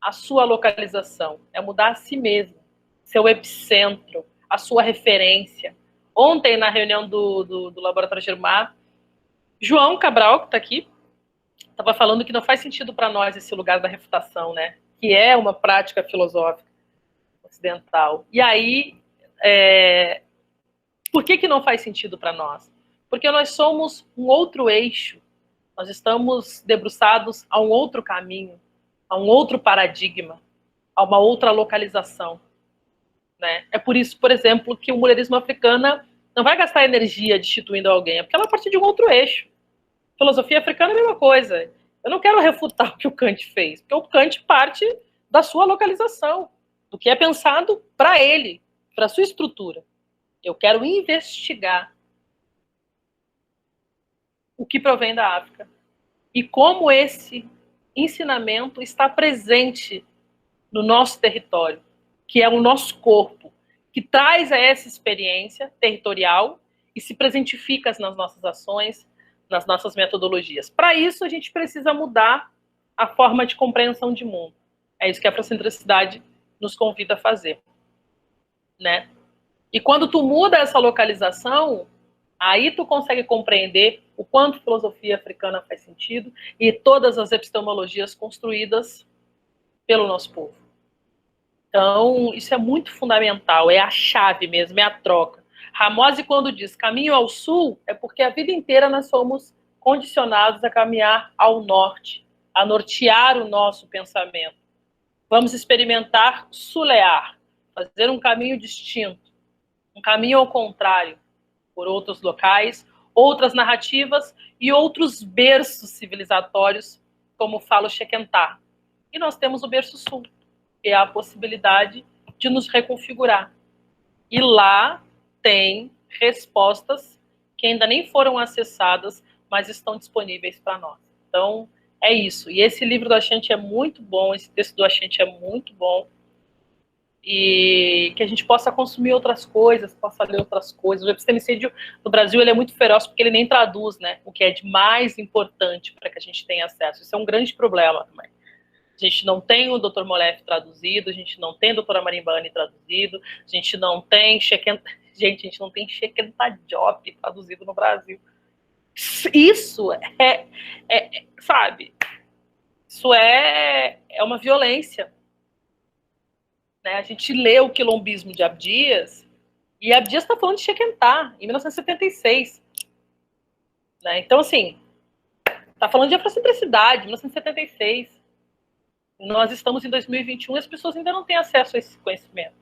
B: a sua localização, é mudar a si mesmo, seu epicentro, a sua referência. Ontem, na reunião do Laboratório Germar, João Cabral, que está aqui, estava falando que não faz sentido para nós esse lugar da refutação, né? Que é uma prática filosófica ocidental. E aí, por que não faz sentido para nós? Porque nós somos um outro eixo, nós estamos debruçados a um outro caminho, a um outro paradigma, a uma outra localização. Né? É por isso, por exemplo, que o mulherismo africana não vai gastar energia destituindo alguém, é porque ela é a partir de um outro eixo. Filosofia africana é a mesma coisa. Eu não quero refutar o que o Kant fez, porque o Kant parte da sua localização, do que é pensado para ele, para a sua estrutura. Eu quero investigar o que provém da África e como esse ensinamento está presente no nosso território, que é o nosso corpo, que traz essa experiência territorial e se presentifica nas nossas ações, nas nossas metodologias. Para isso, a gente precisa mudar a forma de compreensão de mundo. É isso que a afrocentricidade nos convida a fazer. Né? E quando tu muda essa localização, aí tu consegue compreender o quanto filosofia africana faz sentido e todas as epistemologias construídas pelo nosso povo. Então, isso é muito fundamental, é a chave mesmo, é a troca. Ramose, quando diz caminho ao sul, é porque a vida inteira nós somos condicionados a caminhar ao norte, a nortear o nosso pensamento. Vamos experimentar sulear, fazer um caminho distinto, um caminho ao contrário, por outros locais, outras narrativas e outros berços civilizatórios, como fala o Shekentar. E nós temos o berço sul, que é a possibilidade de nos reconfigurar. E lá tem respostas que ainda nem foram acessadas, mas estão disponíveis para nós. Então, é isso. E esse livro do Ashanti é muito bom, esse texto do Ashanti é muito bom. E que a gente possa consumir outras coisas, possa ler outras coisas. O epistemicídio no Brasil ele é muito feroz porque ele nem traduz, né, o que é de mais importante para que a gente tenha acesso. Isso é um grande problema também. A gente não tem o Dr. Molefe traduzido, a gente não tem a doutora Marimbani traduzido, a gente não tem Shekentar Diop traduzido no Brasil. Isso sabe, isso é uma violência. Né? A gente lê o quilombismo de Abdias, e Abdias está falando de Shekentar, em 1976. Né? Então, assim, está falando de afrocentricidade, 1976. Nós estamos em 2021 e as pessoas ainda não têm acesso a esse conhecimento.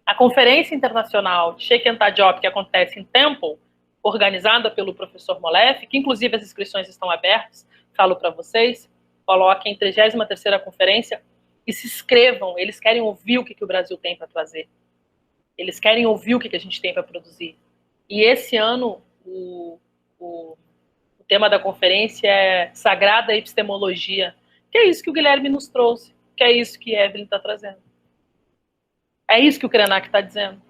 B: A Conferência Internacional de Shekentar Diop, que acontece em Temple, organizada pelo professor Molefe, que inclusive as inscrições estão abertas, falo para vocês, coloquem 33ª conferência e se inscrevam. Eles querem ouvir o que o Brasil tem para trazer. Eles querem ouvir o que a gente tem para produzir. E esse ano, o tema da conferência é Sagrada Epistemologia, que é isso que o Guilherme nos trouxe, que é isso que Evelyn está trazendo. É isso que o Krenak está dizendo.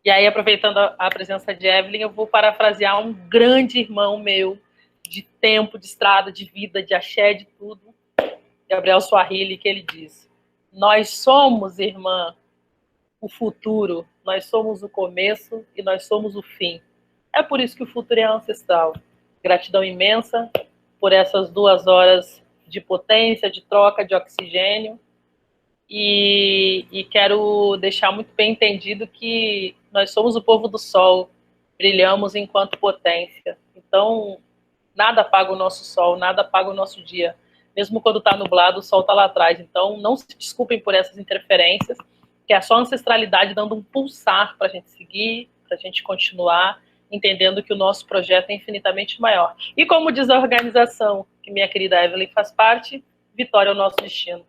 B: E aí, aproveitando a presença de Evelyn, eu vou parafrasear um grande irmão meu, de tempo, de estrada, de vida, de axé, de tudo, Gabriel Swahili, que ele diz: nós somos, irmã, o futuro, nós somos o começo e nós somos o fim. É por isso que o futuro é ancestral. Gratidão imensa por essas 2 horas de potência, de troca de oxigênio, e quero deixar muito bem entendido que nós somos o povo do sol, brilhamos enquanto potência. Então, nada apaga o nosso sol, nada apaga o nosso dia. Mesmo quando está nublado, o sol está lá atrás. Então, não se desculpem por essas interferências, que é só a ancestralidade dando um pulsar para a gente seguir, para a gente continuar, entendendo que o nosso projeto é infinitamente maior. E como diz a organização, que minha querida Evelyn faz parte, vitória é o nosso destino.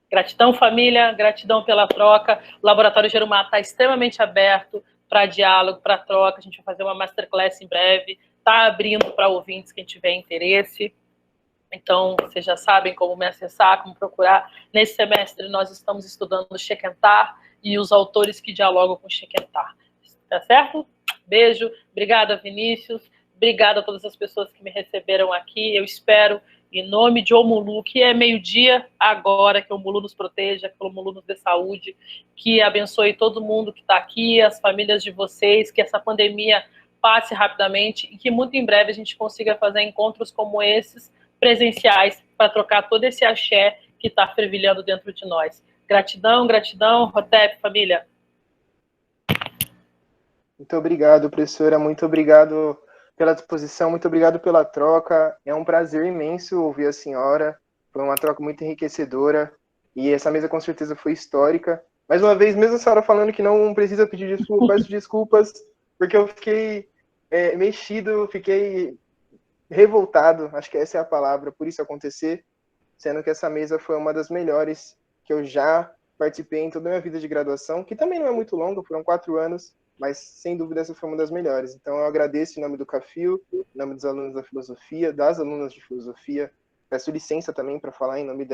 B: Gratidão, família, gratidão pela troca. O Laboratório Jerumá está extremamente aberto para diálogo, para troca. A gente vai fazer uma masterclass em breve. Está abrindo para ouvintes, quem tiver interesse. Então, vocês já sabem como me acessar, como procurar. Nesse semestre, nós estamos estudando Shekentar e os autores que dialogam com Shekentar. Tá certo? Beijo. Obrigada, Vinícius. Obrigada a todas as pessoas que me receberam aqui. Eu espero, em nome de Omulu, que é meio-dia agora, que o Omulu nos proteja, que o Omulu nos dê saúde, que abençoe todo mundo que está aqui, as famílias de vocês, que essa pandemia passe rapidamente e que muito em breve a gente consiga fazer encontros como esses, presenciais, para trocar todo esse axé que está fervilhando dentro de nós. Gratidão, gratidão. Hotep, família.
A: Muito obrigado, professora. Muito obrigado pela disposição, muito obrigado pela troca. É um prazer imenso ouvir a senhora. Foi uma troca muito enriquecedora. E essa mesa com certeza foi histórica. Mais uma vez, mesmo a senhora falando que não precisa pedir desculpas, peço desculpas, porque eu fiquei mexido, fiquei revoltado, acho que essa é a palavra, por isso acontecer, sendo que essa mesa foi uma das melhores que eu já participei em toda a minha vida de graduação, que também não é muito longa, foram 4 anos, mas sem dúvida essa foi uma das melhores. Então eu agradeço em nome do CAFIO, em nome dos alunos da filosofia, das alunas de filosofia, peço licença também para falar em nome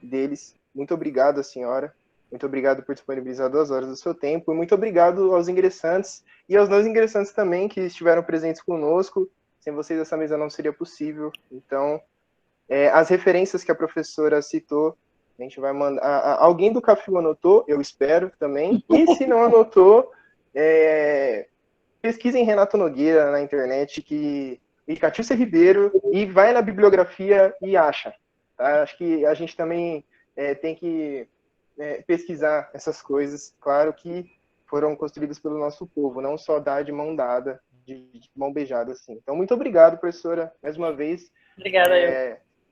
A: deles. Muito obrigado, a senhora, muito obrigado por disponibilizar 2 horas do seu tempo, e muito obrigado aos ingressantes e aos não ingressantes também que estiveram presentes conosco. Sem vocês essa mesa não seria possível. Então, as referências que a professora citou, a gente vai mandar. Alguém do CAFIO anotou, eu espero também. E se não anotou, pesquisem Renato Nogueira na internet e Catiúcia Ribeiro e vai na bibliografia e acha. Tá? Acho que a gente também tem que pesquisar essas coisas. Claro que foram construídas pelo nosso povo, não só dar de mão dada, de mão beijada, assim. Então, muito obrigado, professora, mais uma vez.
B: Obrigada, eu.